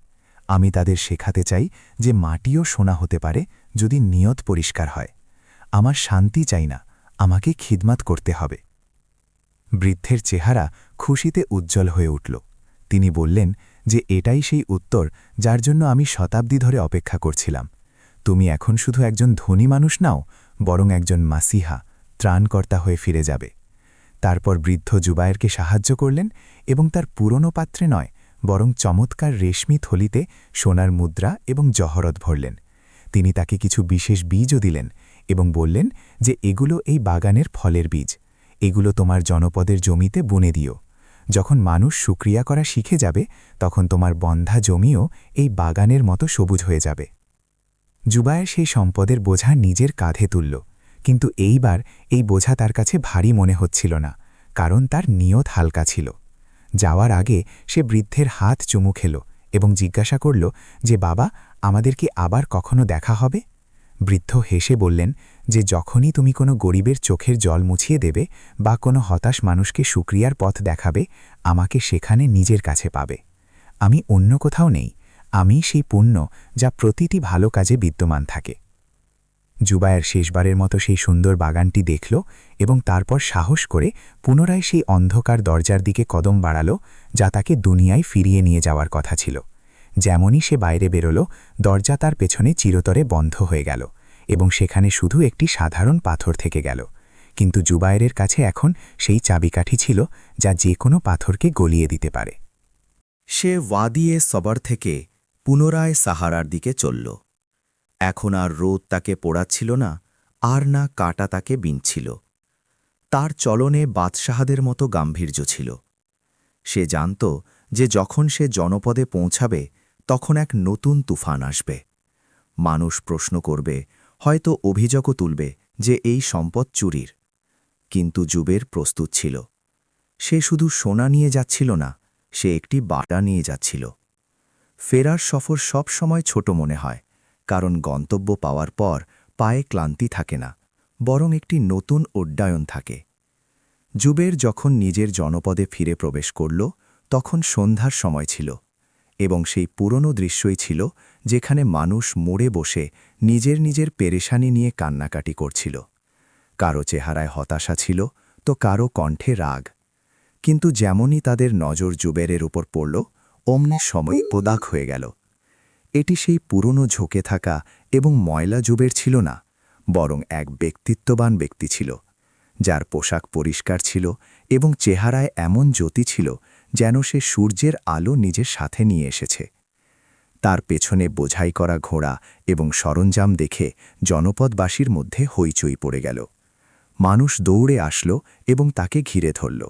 আমি তাদের শেখাতে চাই যে মাটিও সোনা হতে পারে যদি নিয়ত পরিষ্কার হয়। আমার শান্তি চাই না, আমাকে খিদমাত করতে হবে। বৃদ্ধের চেহারা খুশিতে উজ্জ্বল হয়ে উঠল। তিনি বললেন যে এটাই সেই উত্তর যার জন্য আমি শতাব্দী ধরে অপেক্ষা করছিলাম। তুমি এখন শুধু একজন ধনী মানুষ নাও, বরং একজন মাসিহা, ত্রাণকর্তা হয়ে ফিরে যাবে। তারপর বৃদ্ধ জুবায়েরকে সাহায্য করলেন এবং তার পুরনো পাত্রে নয়, বরং চমৎকার রেশমি থলিতে সোনার মুদ্রা এবং জহরত ভরলেন। তিনি তাকে কিছু বিশেষ বীজও দিলেন এবং বললেন যে এগুলো এই বাগানের ফলের বীজ, এগুলো তোমার জনপদের জমিতে বুনে দিও। যখন মানুষ শুকরিয়া করা শিখে যাবে, তখন তোমার বন্ধা জমিও এই বাগানের মতো সবুজ হয়ে যাবে। জুবায়ের সেই সম্পদের বোঝা নিজের কাঁধে তুলল, কিন্তু এইবার এই বোঝা তার কাছে ভারী মনে হচ্ছিল না, কারণ তার নিয়ত হালকা ছিল। যাওয়ার আগে সে বৃদ্ধের হাত চুমু খেল এবং জিজ্ঞাসা করল যে, বাবা, আমাদের কি আবার কখনো দেখা হবে? বৃদ্ধ হেসে বললেন যে যখনই তুমি কোনো গরিবের চোখের জল মুছিয়ে দেবে বা কোনো হতাশ মানুষকে শুকরিয়ার পথ দেখাবে, আমাকে সেখানে নিজের কাছে পাবে। আমি অন্য কোথাও নেই, আমি সেই পুণ্য যা প্রতিটি ভালো কাজে বিদ্যমান থাকে। জুবায়ের শেষবারের মতো সেই সুন্দর বাগানটি দেখল এবং তারপর সাহস করে পুনরায় সেই অন্ধকার দরজার দিকে কদম বাড়াল যা তাকে দুনিয়ায় ফিরিয়ে নিয়ে যাওয়ার কথা ছিল। যেমনই সে বাইরে বেরোল, দরজা তার পেছনে চিরতরে বন্ধ হয়ে গেল এবং সেখানে শুধু একটি সাধারণ পাথর থেকে গেল। কিন্তু জুবায়েরের কাছে এখন সেই চাবিকাঠি ছিল যা যে কোনো পাথরকে গলিয়ে দিতে পারে। সে ওয়াদিয়ে সবর থেকে পুনরায় সাহারার দিকে চলল। এখন আর রোদ তাকে পোড়াচ্ছিল না, আর না কাঁটা তাকে বিঁধছিল। তার চলনে বাদশাহাদের মতো গাম্ভীর্য ছিল। সে জানত যে যখন সে জনপদে পৌঁছাবে তখন এক নতুন তুফান আসবে। মানুষ প্রশ্ন করবে, হয়তো অভিযোগও তুলবে যে এই সম্পদ চুরির। কিন্তু জুবের প্রস্তুত ছিল। সে শুধু সোনা নিয়ে যাচ্ছিল না, সে একটি বাটা নিয়ে যাচ্ছিল। ফেরার সফর সব সময় ছোট মনে হয়, কারণ গন্তব্য পাওয়ার পর পায়ে ক্লান্তি থাকে না, বরং একটি নতুন উড্ডয়ন থাকে। জুবের যখন নিজের জনপদে ফিরে প্রবেশ করল, তখন সন্ধ্যার সময় ছিল এবং সেই পুরনো দৃশ্যই ছিল যেখানে মানুষ মোড়ে বসে নিজের নিজের পেরেশানি নিয়ে কান্নাকাটি করছিল। কারো চেহারায় হতাশা ছিল তো কারো কণ্ঠে রাগ। কিন্তু যেমনই তাদের নজর জুবেরের উপর পড়ল, অমনি সময় প্রদাক হয়ে গেল। এটি সেই পুরনো ঝোঁকে থাকা এবং ময়লা জুবের ছিল না, বরং এক ব্যক্তিত্ববান ব্যক্তি ছিল, যার পোশাক পরিষ্কার ছিল এবং চেহারায় এমন জ্যোতি ছিল যেন সে সূর্যের আলো নিজের সাথে নিয়ে এসেছে। তার পেছনে বোঝাই করা ঘোড়া এবং সরঞ্জাম দেখে জনপদবাসীর মধ্যে হইচই পড়ে গেল। মানুষ দৌড়ে আসলো এবং তাকে ঘিরে ধরল।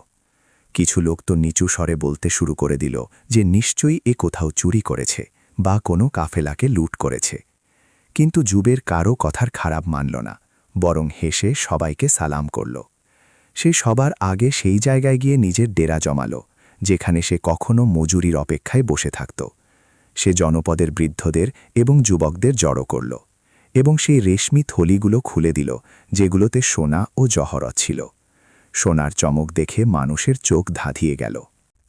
কিছু লোক তো নিচু স্বরে বলতে শুরু করে দিল যে নিশ্চয়ই এ কোথাও চুরি করেছে বা কোনো কাফেলাকে লুট করেছে। কিন্তু জুবের কারও কথার খারাপ মানল না, বরং হেসে সবাইকে সালাম করল। সে সবার আগে সেই জায়গায় গিয়ে নিজের ডেরা জমাল, যেখানে সে কখনো মজুরির অপেক্ষায় বসে থাকত। সে জনপদের বৃদ্ধদের এবং যুবকদের জড়ো করল এবং সেই রেশমি থলিগুলো খুলে দিল যেগুলোতে সোনা ও জহরত ছিল। সোনার চমক দেখে মানুষের চোখ ধাঁধিয়ে গেল।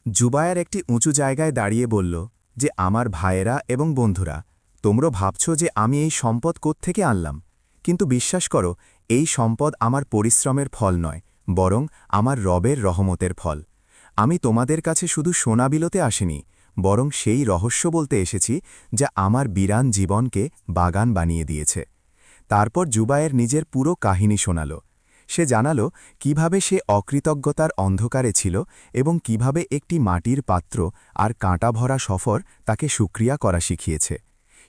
জুবায়ের একটি উঁচু জায়গায় দাঁড়িয়ে বলল যে আমার ভাইয়েরা এবং বন্ধুরা, তোমরা ভাবছ যে আমি এই সম্পদ কোত্থেকে আনলাম, কিন্তু বিশ্বাস করো, এই সম্পদ আমার পরিশ্রমের ফল নয়, বরং আমার রবের রহমতের ফল। আমি তোমাদের কাছে শুধু সোনা বিলোতে আসিনি, বরং সেই রহস্য বলতে এসেছি যা আমার বিরান জীবনকে বাগান বানিয়ে দিয়েছে। তারপর জুবায়ের নিজের পুরো কাহিনী শোনাল। সে জানালো কিভাবে সে অকৃতজ্ঞতার অন্ধকারে ছিল এবং কিভাবে একটি মাটির পাত্র আর কাঁটা ভরা সফর তাকে শুকরিয়া করা শিখিয়েছে।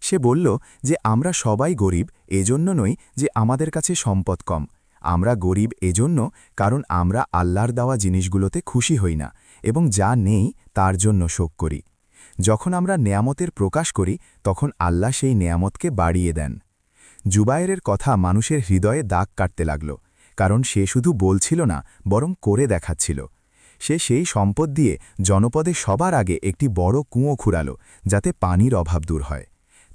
সে বলল যে আমরা সবাই গরিব এজন্য নই যে আমাদের কাছে সম্পদ কম, আমরা গরিব এজন্য কারণ আমরা আল্লাহর দেওয়া জিনিসগুলোতে খুশি হই না এবং যা নেই তার জন্য শোক করি। যখন আমরা নেয়ামতের প্রকাশ করি তখন আল্লাহ সেই নেয়ামতকে বাড়িয়ে দেন। জুবায়েরের কথা মানুষের হৃদয়ে দাগ কাটতে লাগল, কারণ সে শুধু বলছিল না, বরং করে দেখাচ্ছিল। সে সেই সম্পদ দিয়ে জনপদে সবার আগে একটি বড় কুঁয়ো খুঁড়াল, যাতে পানির অভাব দূর হয়।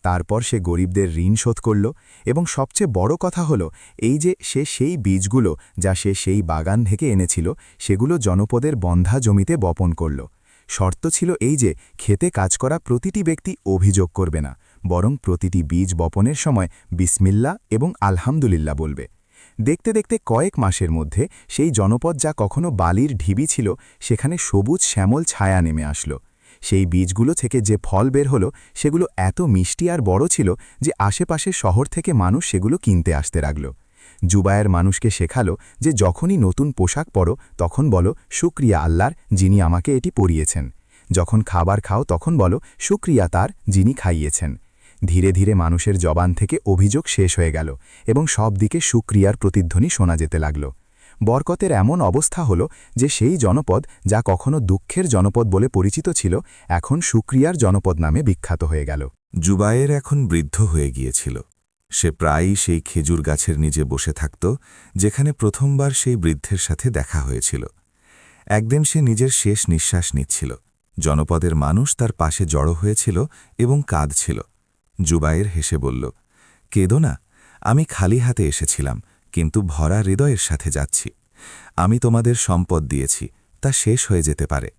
তারপর সে গরিবদের ঋণ শোধ করল এবং সবচেয়ে বড় কথা হল এই যে সে সেই বীজগুলো যা সে সেই বাগান থেকে এনেছিল সেগুলো জনপদের বন্ধা জমিতে বপন করল। শর্ত ছিল এই যে খেতে কাজ করা প্রতিটি ব্যক্তি অভিযোগ করবে না, বরং প্রতিটি বীজ বপনের সময় বিসমিল্লাহ এবং আলহামদুলিল্লাহ বলবে। দেখতে দেখতে কয়েক মাসের মধ্যে সেই জনপদ যা কখনো বালির ঢিবি ছিল সেখানে সবুজ শ্যামল ছায়া নেমে আসলো। সেই বীজগুলো থেকে যে ফল বের হলো সেগুলো এত মিষ্টি আর বড় ছিল যে আশেপাশের শহর থেকে মানুষ সেগুলো কিনতে আসতে লাগল। জুবায়ের মানুষকে শেখালো যে যখনই নতুন পোশাক পরো তখন বলো শুকরিয়া আল্লাহর, যিনি আমাকে এটি পরিয়েছেন। যখন খাবার খাও তখন বলো শুকরিয়া তার, যিনি খাইয়েছেন। ধীরে ধীরে মানুষের জবান থেকে অভিযোগ শেষ হয়ে গেল এবং সব দিকে শুকরিয়ার প্রতিধ্বনি শোনা যেতে লাগল। বরকতের এমন অবস্থা হল যে সেই জনপদ যা কখনো দুঃখের জনপদ বলে পরিচিত ছিল এখন শুকরিয়ার জনপদ নামে বিখ্যাত হয়ে গেল। জুবায়ের এখন বৃদ্ধ হয়ে গিয়েছিল। সে প্রায়ই সেই খেজুর গাছের নিচে বসে থাকত যেখানে প্রথমবার সেই বৃদ্ধের সাথে দেখা হয়েছিল। একদিন সে নিজের শেষ নিঃশ্বাস নিচ্ছিল। জনপদের মানুষ তার পাশে জড়ো হয়েছিল এবং কাঁদছিল। জুবায়ের হেসে বলল, কেঁদো না, আমি খালি হাতে এসেছিলাম, কিন্তু ভরা হৃদয়ের সাথে যাচ্ছি। আমি তোমাদের সম্পদ দিয়েছি, তা শেষ হয়ে যেতে পারে,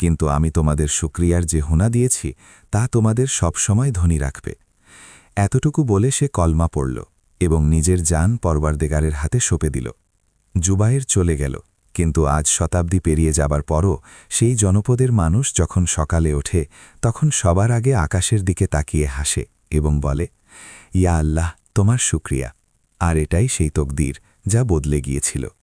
কিন্তু আমি তোমাদের শুকরিয়ার যে হুনা দিয়েছি তা তোমাদের সবসময় ধনী রাখবে। এতটুকু বলে সে কলমা পড়ল এবং নিজের জান পরওয়ারদেগারের হাতে সঁপে দিল। জুবায়ের চলে গেল, কিন্তু আজ শতাব্দী পেরিয়ে যাবার পরও সেই জনপদের মানুষ যখন সকালে ওঠে তখন সবার আগে আকাশের দিকে তাকিয়ে হাসে এবং বলে, ইয়া আল্লাহ, তোমার শুকরিয়া। আর এটাই সেই তকদির যা বদলে গিয়েছিল।